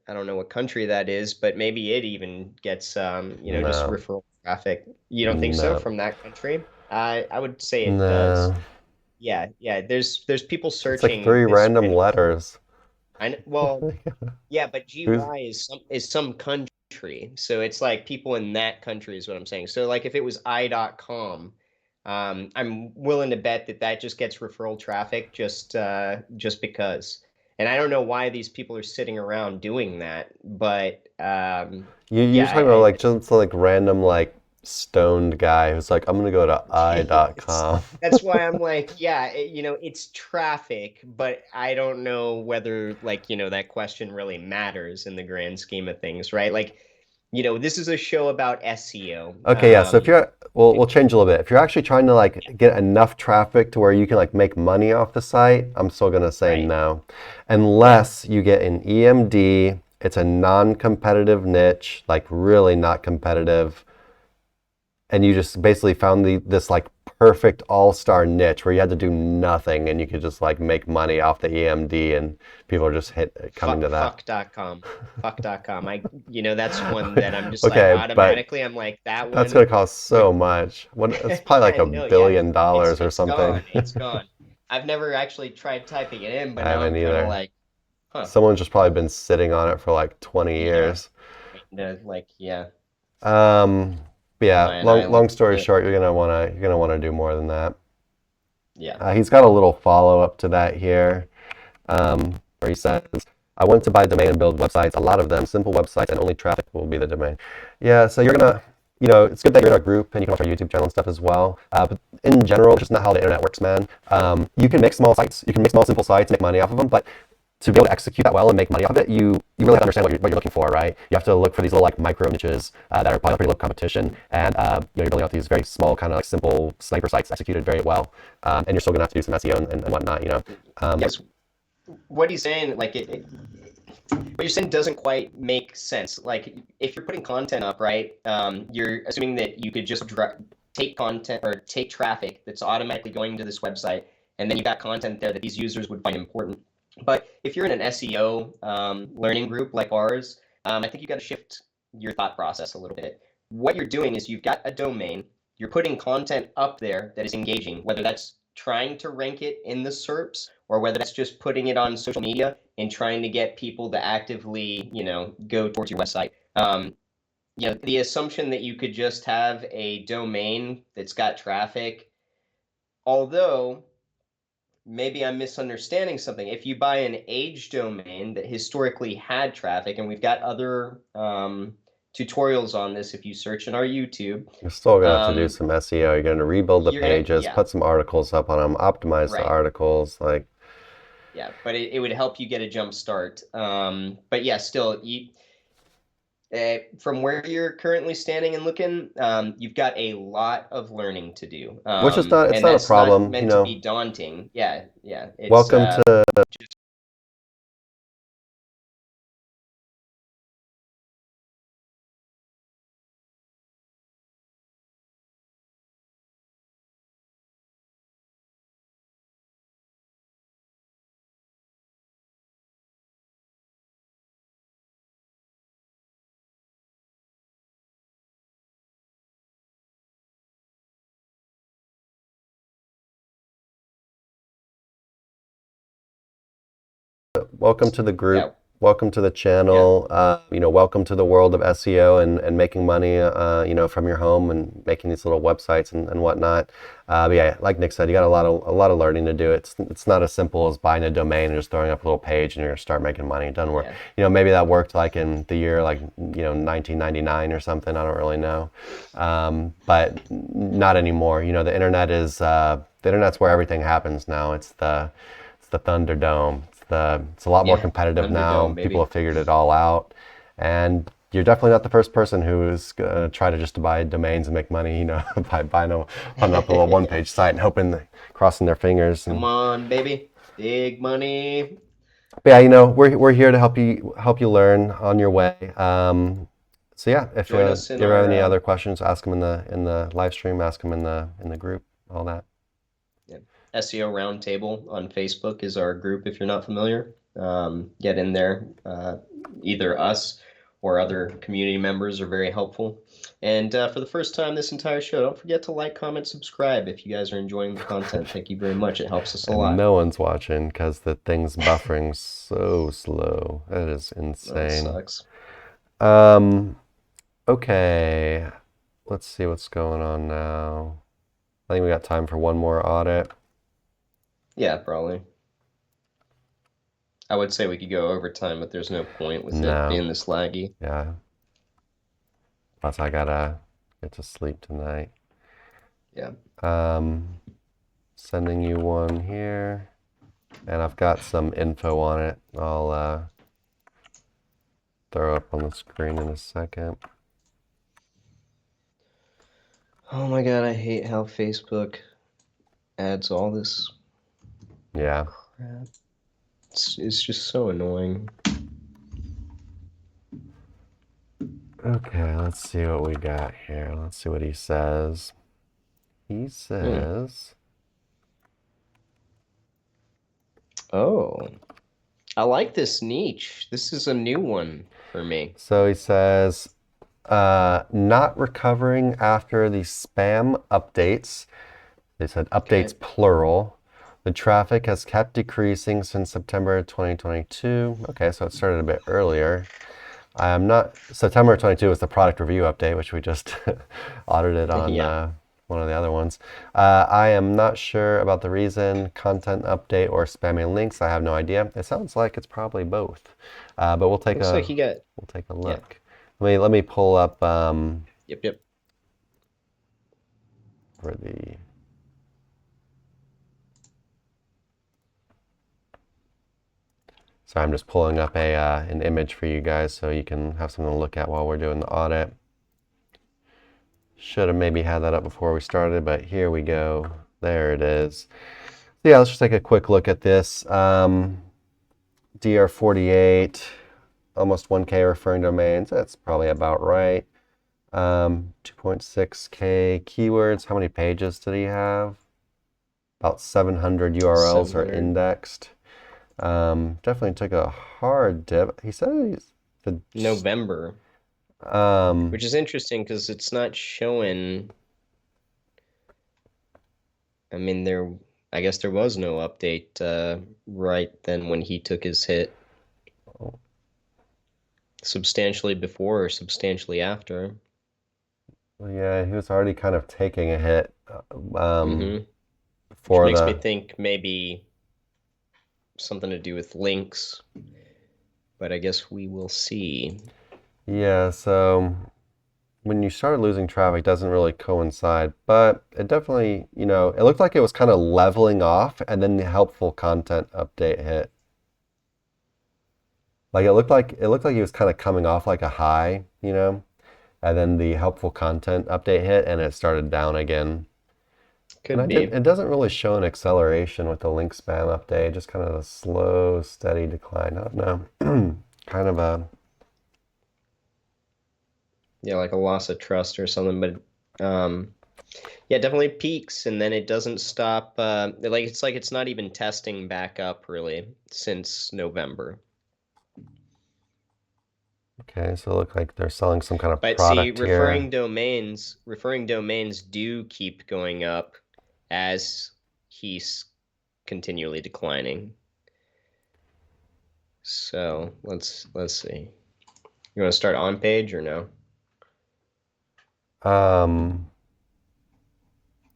I don't know what country that is, but maybe it even gets just No, referral traffic. You don't think so no, from that country? I would say it does. no. Yeah, yeah. There's people It's like searching three this random random. letters. Well, yeah, but Who's GY is some country. So it's like people in that country is what I'm saying. So like if it was I.com, I'm willing to bet that that just gets referral traffic just because. And I don't know why these people are sitting around doing that, but you're yeah, talking about like just like random like stoned guy who's like, I'm gonna go to I.com. that's why I'm like, yeah, it's traffic, but I don't know whether like, that question really matters in the grand scheme of things, right? Like, this is a show about SEO. Okay, yeah. So if you're, we'll change a little bit. If you're actually trying to like get enough traffic to where you can like make money off the site, I'm still gonna say Right. no, Yeah. unless you get an EMD. It's a non-competitive niche, like really not competitive, and you just basically found this like perfect all-star niche where you had to do nothing and you could just like make money off the EMD, and people are just coming to that. Fuck.com. Fuck.com. That's one that I'm just like Okay, but automatically, I'm like, that that's gonna one cost would, so much. What, it's probably like yeah, a no, yeah. billion It's dollars or it's something. gone. It's gone. I've never actually tried typing it in, but I now haven't I'm kind of either. like, huh, Someone's just probably been sitting on it for like 20 yeah. years. Waiting to like, yeah, Um, but yeah, buy an long island. story short, you're gonna wanna do more than that. Yeah. He's got a little follow up to that here, where he says, "I want to buy a domain and build websites. A lot of them simple websites, and only traffic will be the domain." Yeah, so you're gonna, it's good that you're in our group and you can watch our YouTube channel and stuff as well. But in general, just not how the internet works, man. You can make small sites, you can make small simple sites, make money off of them, but to be able to execute that well and make money off of it, you really have to understand what you're looking for, right? You have to look for these little like micro niches that are probably pretty low competition, and you're building out these very small kind of like simple sniper sites executed very well, and you're still gonna have to do some SEO and whatnot. Yes. What he's saying, like what you're saying doesn't quite make sense. Like if you're putting content up, right? You're assuming that you could just take content or take traffic that's automatically going to this website, and then you got content there that these users would find important. But if you're in an SEO learning group like ours, I think you got to shift your thought process a little bit. What you're doing is you've got a domain, you're putting content up there that is engaging, whether that's trying to rank it in the SERPs or whether that's just putting it on social media and trying to get people to actively, go towards your website. The assumption that you could just have a domain that's got traffic, although maybe I'm misunderstanding something. If you buy an age domain that historically had traffic, and we've got other tutorials on this if you search in our YouTube, You're still gonna have to do um, some SEO. You're gonna rebuild the you're gonna, pages, yeah, put some articles up on them, optimize the right. articles. Like, Yeah, but it would help you get a jump start. But yeah, still, from where you're currently standing and looking, you've got a lot of learning to do, which is not, it's and not a that's not problem. meant to be daunting. Yeah, yeah, it's Welcome to welcome to the yeah, group. welcome to the Yeah. channel. Welcome to the world of SEO and making money, from your home and making these little websites and whatnot. But yeah, like Nick said, you got a lot of learning to do. It's not as simple as buying a domain and just throwing up a little page and you're gonna start making money. It doesn't work. Yeah. Maybe that worked like in the year 1999 or something. I don't really know, but not anymore. The internet's where everything happens now. It's the Thunderdome. It's a lot more Yeah. competitive Thunderdome, now. People baby. have figured it all out, and you're definitely not the first person who is gonna try to just buy domains and make money. By putting up a little one-page site and crossing their fingers. Come And on, baby. Big money. but yeah, we're here to help you learn on your way. So yeah, if Join you us in ever have our any other questions, ask them in the live stream, ask them in the group, all that. yeah, SEO Roundtable on Facebook is our group if you're not familiar. Get in there. Either us or other community members are very helpful. And for the first time this entire show, don't forget to like, comment, subscribe if you guys are enjoying the content. Thank you very much. It helps us a And lot. no one's watching because the thing's buffering so slow. It is That insane. sucks. Um, okay. Let's see what's going on now. I think we got time for one more audit. Yeah, probably. I would say we could go overtime, but there's no point with it No. being this laggy. Yeah. Plus I gotta get to sleep tonight. Yeah. Sending you one here. And I've got some info on it. I'll throw up on the screen in a second. Oh my God, I hate how Facebook adds all this Yeah. crap. It's just so annoying. Okay, let's see what we got here. Let's see what he says. He says, Oh, I like this niche. This is a new one for me. so he says, not recovering after the spam updates. They said Okay. updates plural. The traffic has kept decreasing since September 2022. Okay, so it started a bit earlier. September 22 was the product review update, which we just audited on Yeah. one of the other ones. I am not sure about the reason, content update or spamming links. I have no idea. It sounds like it's probably both, but we'll take Looks like you got, a yeah. look. Let me pull up Yep. for the. So I'm just pulling up an image for you guys so you can have something to look at while we're doing the audit. Should have maybe had that up before we started, but here we go. There it is. So yeah, let's just take a quick look at this. DR48, almost 1K referring domains. That's probably about right. 2.6K keywords. How many pages did he have? About 700 URLs are 700. indexed. Definitely took a hard dip. He said November, um, which is interesting because it's not showing. I mean, I guess there was no update right then when he took his hit. Substantially before or substantially after. yeah, he was already kind of taking a hit Which for makes me the. think maybe something to do with links, but I guess we will see. Yeah, so when you start losing traffic, it doesn't really coincide, but it definitely, it looked like it was kind of leveling off and then the helpful content update hit. Like it looked like he was kind of coming off like a high, and then the helpful content update hit and it started down again. And Could be. it doesn't really show an acceleration with the link spam update, just kind of a slow, steady decline. I don't know. Kind of a. Yeah, like a loss of trust or something, but yeah, definitely peaks and then it doesn't stop. Like it's not even testing back up really since November. Okay, so it look like they're selling some kind of But see, product here. referring domains do keep going up as he's continually declining. So let's see. You want to start on page or no?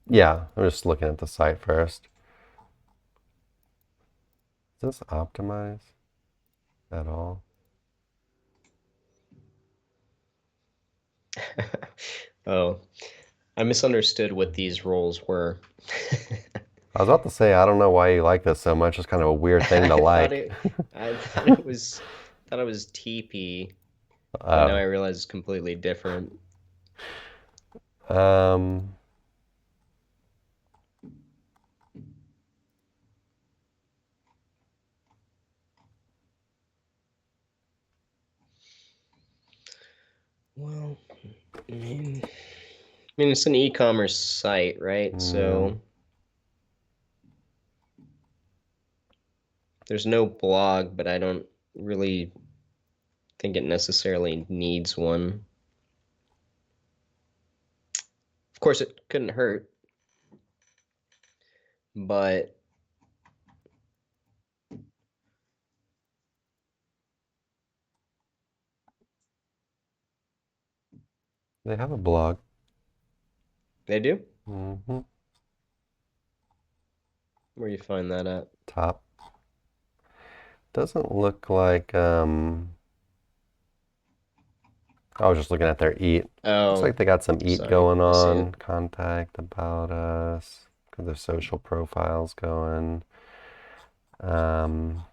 Yeah, I'm just looking at the site first. Is this optimized at all? Oh, I misunderstood what these roles were. I was about to say, I don't know why you like this so much. It's kind of a weird thing to I thought like. it I thought it was TP, but now I Oh. realize it's completely different. Um, Well, I mean it's an e-commerce site, right? yeah. So there's no blog, but I don't really think it necessarily needs one. Of course, it couldn't hurt, but They have a blog. they do. Hmm. Where do you find that at? Top. Doesn't look like, I was just looking at their eat. Looks Oh, like they got some eat sorry, going I see on. it. Contact, about us. Got their social profiles going. Um,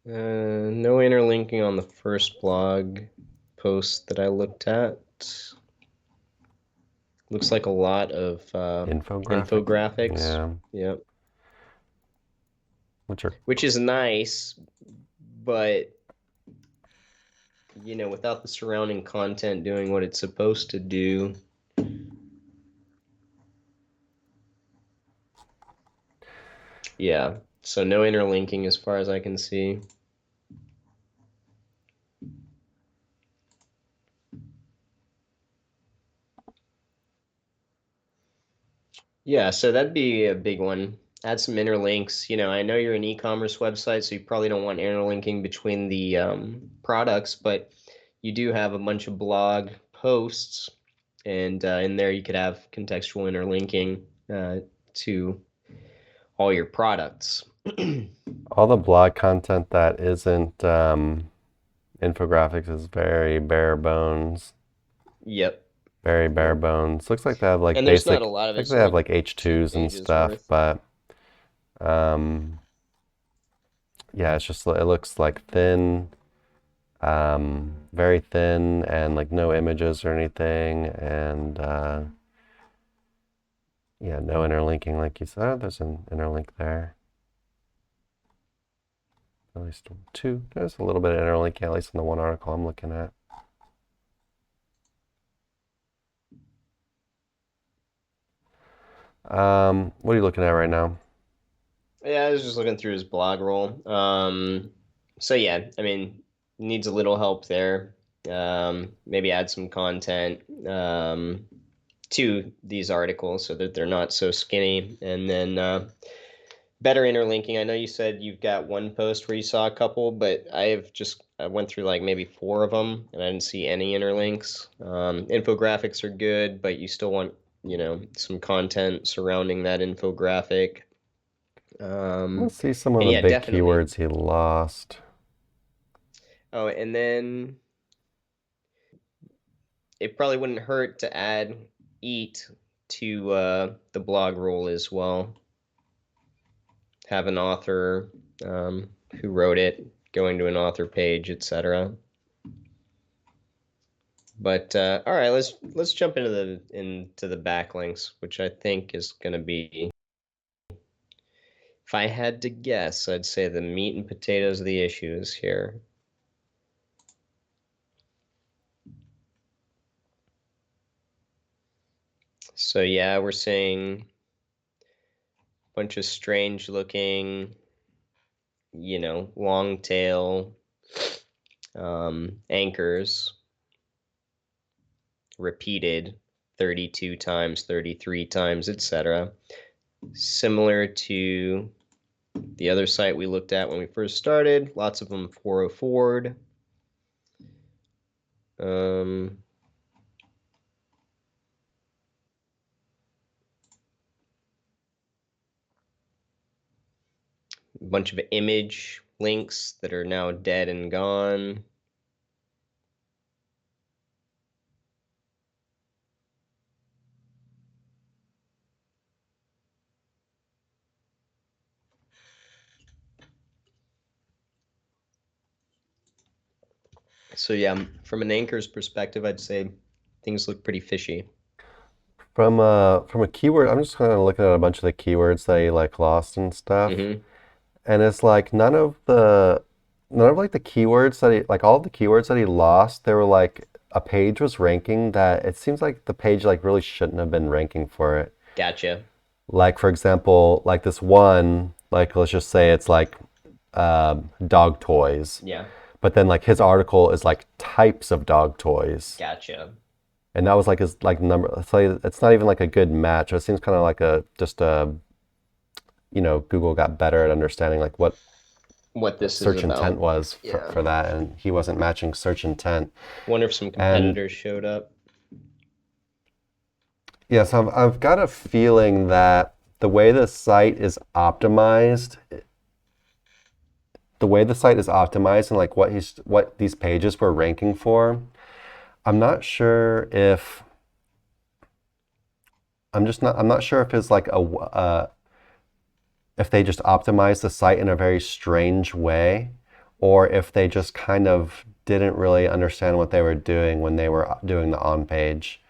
No interlinking on the first blog post that I looked at. Looks like a lot of infographics. infographics. Yeah. Yep. Which are, Which is nice, but without the surrounding content doing what it's supposed to do. Yeah. So no interlinking as far as I can see. Yeah, so that'd be a big one. Add some interlinks. I know you're an e-commerce website, so you probably don't want interlinking between the products, but you do have a bunch of blog posts, and in there you could have contextual interlinking to all your products. all the blog content that isn't infographics is very bare bones. Yep. Very bare Yep. bones. Looks like they have like And there's not basic, a lot of I it. think It's they have like like 2 H2s and pages stuff, worth. but um, yeah, it's just, it looks like thin, very thin and like no images or anything. And yeah, no interlinking like you said. Oh, there's an interlink there. At least two. There's a little bit of interlink, at least in the one article I'm looking at. What are you looking at right now? Yeah, I was just looking through his blog roll. So yeah, I mean, needs a little help there. Maybe add some content to these articles so that they're not so skinny, and then better interlinking. I know you said you've got one post where you saw a couple, but I went through like maybe 4 of them, and I didn't see any interlinks. Infographics are good, but you still want some content surrounding that infographic. Let's see some of And the yeah, big definitely. keywords he lost. Oh, and then it probably wouldn't hurt to add eat to the blog roll as well. Have an author who wrote it, going to an author page, etc. But all right, let's jump into the backlinks, which I think is going to be, if I had to guess, I'd say the meat and potatoes of the issues here. So yeah, we're seeing a bunch of strange looking, long tail anchors repeated 32 times, 33 times, etc. Similar to The other site we looked at when we first started, lots of them 404'd. A bunch of image links that are now dead and gone. So yeah, from an anchor's perspective, I'd say things look pretty fishy. From a keyword, I'm just kind of looking at a bunch of the keywords that he like lost and stuff, Mm-hmm. and it's like none of like the keywords that he like all of the keywords that he lost, they were like a page was ranking that it seems like the page like really shouldn't have been ranking for it. Gotcha. Like for example, like this one, like let's just say it's like dog toys, Yeah. but then like his article is like types of dog toys. Gotcha. And that was like his like number. It's like it's not even like a good match. It seems kind of like a just a Google got better at understanding like what What this is search intent about. was Yeah. for that, and he wasn't matching search intent. Wonder if some And competitors showed up. yes, I've got a feeling that the way the site is optimized, and like what these pages were ranking for, I'm not sure if I'm not sure if it's like if they just optimized the site in a very strange way, or if they just kind of didn't really understand what they were doing when they were doing the on page.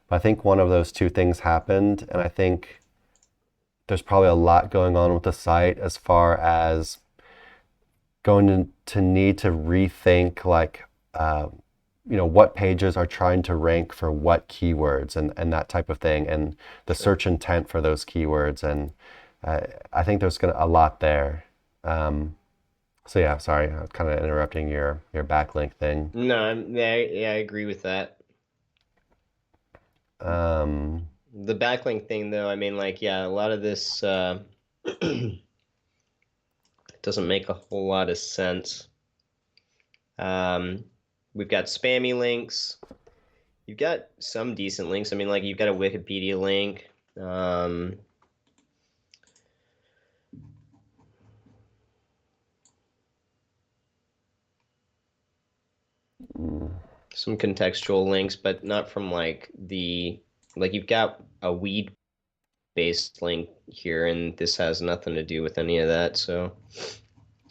But I think one of those two things happened, and I think there's probably a lot going on with the site as far as going to need to rethink like what pages are trying to rank for what keywords and that type of thing, and the Sure. search intent for those keywords. And I think there's a lot there. So yeah, sorry, I was kind of interrupting your backlink thing. No, yeah, I agree with that. Um, The backlink thing, though, I mean, like, yeah, a lot of this doesn't make a whole lot of sense. We've got spammy links. You've got some decent links. I mean, like, you've got a Wikipedia link. Some contextual links, but not from like you've got a weed based link here, and this has nothing to do with any of that. So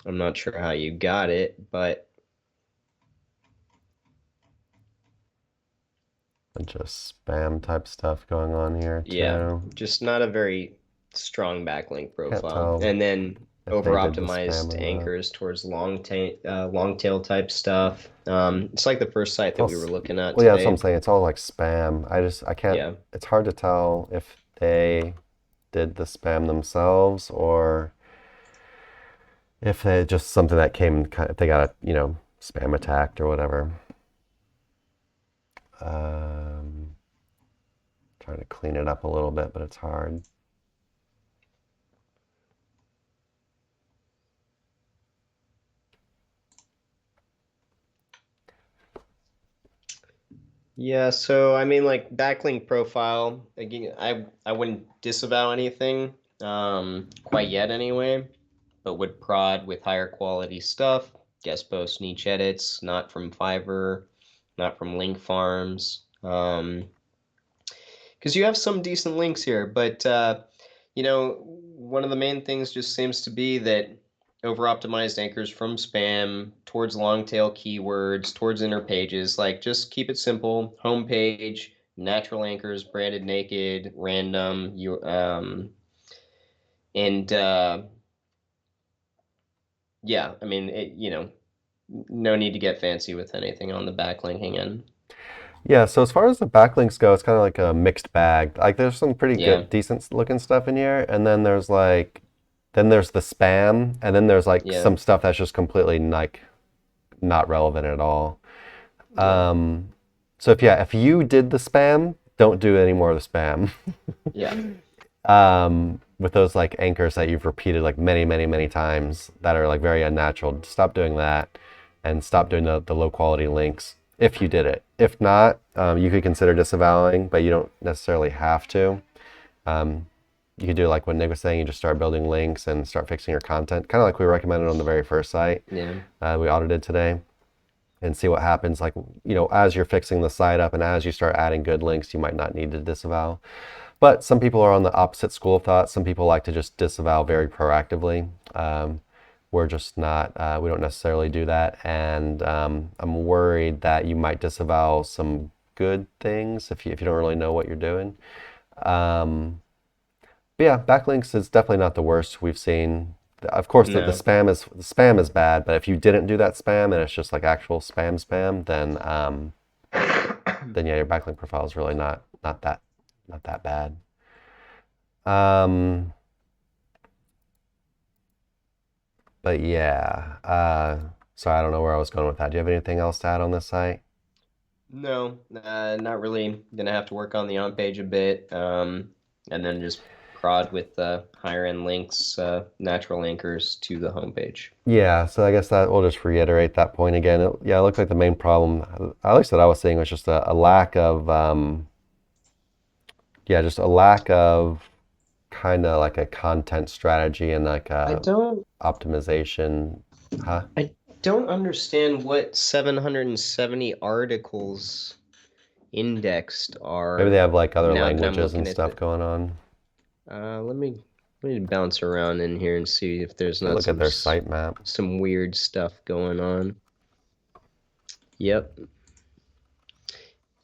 I'm not sure how you got it, but bunch of spam type stuff going on here yeah, too. just not a very strong backlink Can't profile. tell And then if over they did the spam optimized or not. anchors towards long tail type stuff. It's like the first site It's that all, we were looking at well, yeah, that's what I'm today. saying. It's all like spam. I can't, Yeah. it's hard to tell if they did the spam themselves or if they just something that came, if they got, spam attacked or whatever. Trying to clean it up a little bit, but it's hard. Yeah, so I mean, like backlink profile, again, I wouldn't disavow anything, quite yet anyway, but would prod with higher quality stuff, guest post niche edits, not from Fiverr, not from link farms, because you have some decent links here, but one of the main things just seems to be that over-optimized anchors from spam towards long tail keywords, towards inner pages. Like, just keep it simple. Homepage, natural anchors, branded naked, random. And yeah, I mean, no need to get fancy with anything on the backlinking end. Yeah, so as far as the backlinks go, it's kind of like a mixed bag. Like there's some pretty Yeah, good, decent looking stuff in here, and then there's the spam, and then there's like yeah, some stuff that's just completely like not relevant at all. yeah, So if you did the spam, don't do any more of the spam. yeah. with those like anchors that you've repeated like many, many, many times that are like very unnatural. Stop doing that and stop doing the low quality links if you did it. If not, you could consider disavowing, but you don't necessarily have to. You could do like what Nick was saying, you just start building links and start fixing your content, kind of like we recommended on the very first site Yeah. we audited today, and see what happens. Like, as you're fixing the site up and as you start adding good links, you might not need to disavow. But some people are on the opposite school of thought. Some people like to just disavow very proactively. We're just not, we don't necessarily do that. And I'm worried that you might disavow some good things if you don't really know what you're doing. But yeah, backlinks is definitely not the worst we've seen. Of course, the No. spam is bad, but if you didn't do that spam and it's just like actual spam, then yeah, your backlink profile is really not that bad. But yeah, so I don't know where I was going with that. Do you have anything else to add on this site? No, not really. Gonna have to work on the on page a bit, and then just prod with higher end links, natural anchors to the homepage. Yeah, so I guess that we'll just reiterate that point again. Yeah, it looked like the main problem, at least that I was seeing, was just a lack of, just a lack of kind of like a content strategy and like I a don't, optimization. Huh? I don't understand what 770 articles indexed Maybe they are have like other now that I'm languages looking and at stuff the. going on. Let me bounce around in here and see if there's You not look at some their site map. some weird stuff going on. Yep.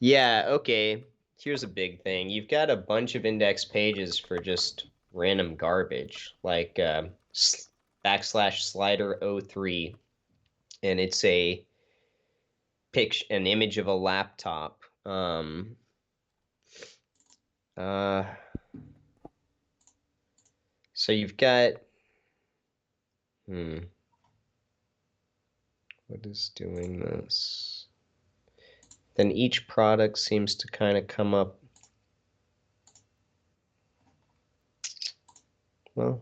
Yeah, okay. Here's a big thing. You've got a bunch of index pages for just random garbage, like /slider03, and it's an image of a laptop. Uh, so you've got, what is doing this? Then each product seems to kind of come up. Well,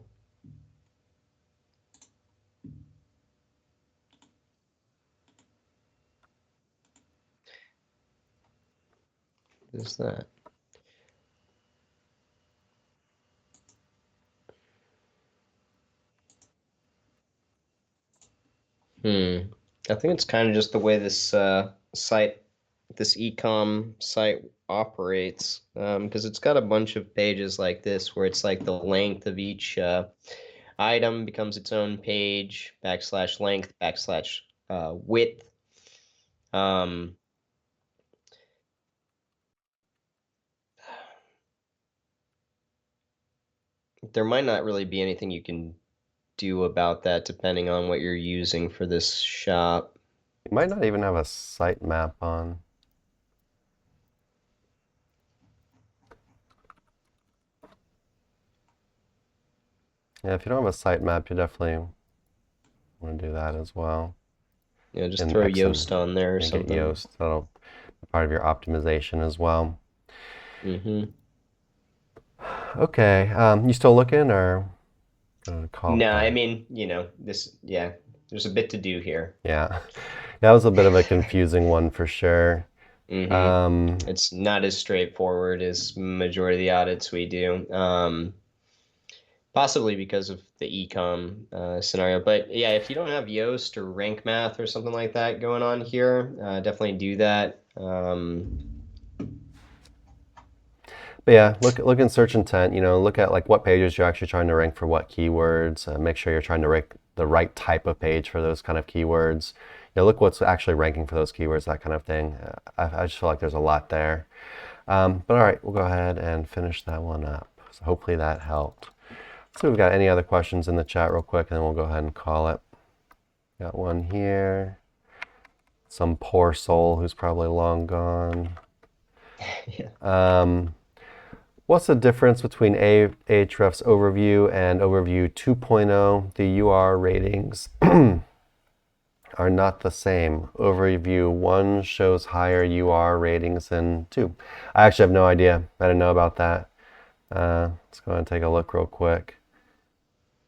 what is that? I think it's kind of just the way this site, this ecom site operates, because it's got a bunch of pages like this where it's like the length of each item becomes its own page, /length, /width. Um, there might not really be anything you can do about that depending on what you're using for this shop. You might not even have a site map on. Yeah, if you don't have a site map, you definitely want to do that as well. Just And throw Yoast on there or get something. Yoast. That'll be part of your optimization as well. Okay, you still looking or gonna call it No, I there? mean, there's a bit to do here. Yeah, that was a bit of a confusing one for sure. It's not as straightforward as majority of the audits we do. Possibly because of the ecom scenario. But yeah, if you don't have Yoast or rank math or something like that going on here, definitely do that. But yeah, look in search intent. Look at like what pages you're actually trying to rank for what keywords. Make sure you're trying to rank the right type of page for those kind of keywords. Look what's actually ranking for those keywords, that kind of thing. I just feel like there's a lot there. But all right, we'll go ahead and finish that one up. So hopefully that helped. So we've got any other questions in the chat real quick, and then we'll go ahead and call it. Got one here. Some poor soul who's probably long gone. Yeah. What's the difference between Ahrefs Overview and Overview 2.0? The UR ratings are not the same. Overview 1 shows higher UR ratings than 2. I actually have no idea. I didn't know about that. Let's go ahead and take a look real quick.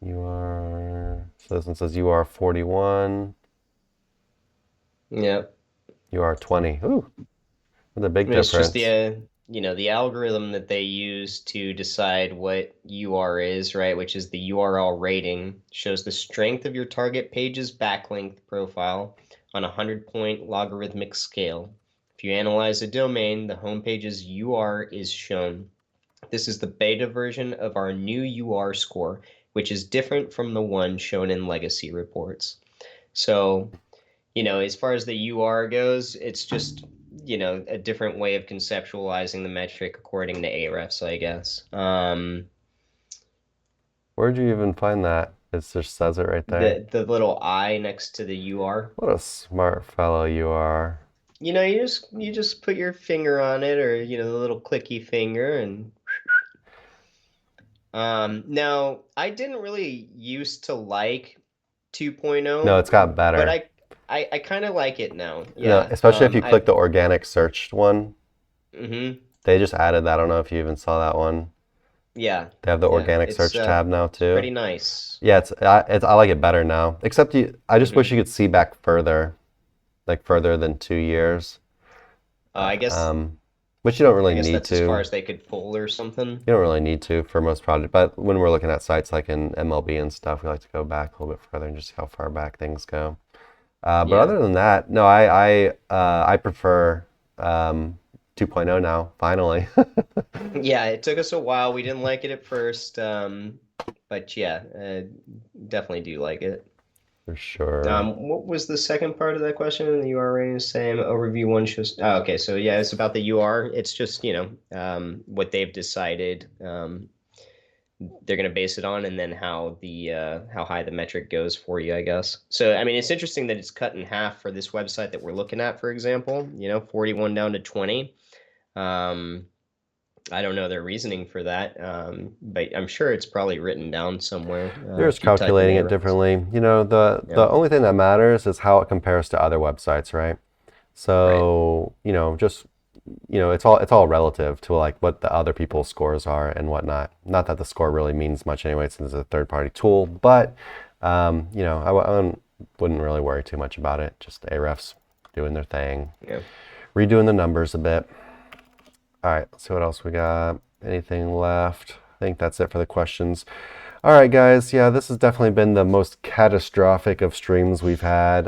So this one says UR 41, Yeah. UR 20. Ooh, that's a big I mean, it's just difference. the algorithm that they use to decide what UR is, right? Which is the URL rating, shows the strength of your target page's backlink profile on a 100-point logarithmic scale. If you analyze a domain, the homepage's UR is shown. This is the beta version of our new UR score, which is different from the one shown in legacy reports. So, as far as the UR goes, it's just, a different way of conceptualizing the metric according to Ahrefs, I guess. Where'd you even find that? It just says it right there. The little I next to the UR. What a smart fellow you are. You just put your finger on it, or the little clicky finger, and now I didn't really used to like 2.0, No, it's got but better. I kind of like it now. No, Yeah. especially if you click I've the organic search one. mm-hmm. They just added that. I don't know if you even saw that one. Yeah. They have the Yeah. organic It's search tab now it's pretty too. nice. Yeah, I like it better now. Except I just wish Mm-hmm. you could see back further, like further than 2 years. I guess Um, which you don't I really guess need that's as far to. as they could pull or something. You don't really need to for most projects. But when we're looking at sites like in MLB and stuff, we like to go back a little bit further and just see how far back things go. But Yeah. other than that, no, I prefer 2.0 now, finally. Yeah, it took us a while. We didn't like it at first, but yeah, definitely do like it. For sure. What was the second part of that question? The URA is same overview one shows. Oh, okay, so yeah, it's about the UR. It's just what they've decided they're going to base it on, and then how high the metric goes for you, I guess. So I mean, it's interesting that it's cut in half for this website that we're looking at, for example. 41 down to 20. Um, I don't know their reasoning for that, but I'm sure it's probably written down somewhere They're just if you type in calculating it Ahrefs. differently. The Yeah, only thing that matters is how it compares to other websites, right? right. So, it's all relative to like what the other people's scores are and whatnot. Not that the score really means much anyway, since it's a third-party tool, but I wouldn't really worry too much about it. Just Ahrefs doing their thing, Yeah. redoing the numbers a bit. All right, let's see what else we got. Anything left? I think that's it for the questions. All right, guys. Yeah, this has definitely been the most catastrophic of streams we've had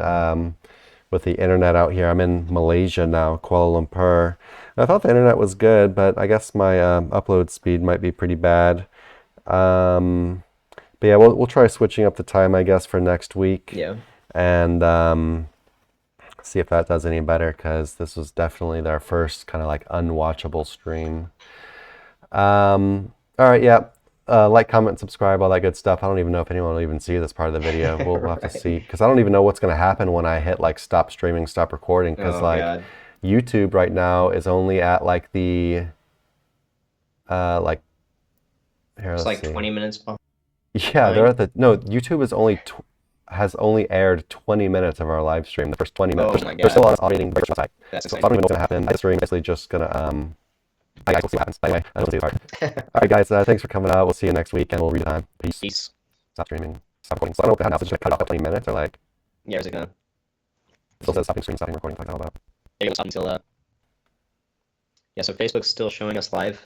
with the internet out here. I'm in Malaysia now, Kuala Lumpur. I thought the internet was good, but I guess my upload speed might be pretty bad. But yeah, we'll try switching up the time, I guess, for next week, Yeah. and see if that does any better, because this was definitely our first kind of like unwatchable stream. All right, yeah. Like, comment, subscribe, all that good stuff. I don't even know if anyone will even see this part of the video. We'll have to Right. see, because I don't even know what's going to happen when I hit like stop streaming, stop recording, because Oh like God. YouTube right now is only at like the like here, It's let's like see. 20 minutes Yeah, they're behind. at the no, YouTube is only has only aired 20 minutes of our live stream. The first 20 minutes. Oh my They're still God. on automating the website. That's So I insane. don't even know what's gonna happen. My stream is basically just gonna I guess we'll see what happens. Anyway, I don't see the part. All right, guys, thanks for coming out. We'll see you next week, and we'll read time. Peace. Peace. Stop streaming. Stop recording. So I don't know what that now. It's just gonna cut off at 20 minutes, or like Yeah, is it gonna? it still says stopping streaming, stopping recording. What the hell about? Maybe it'll stop until yeah. So Facebook's still showing us live.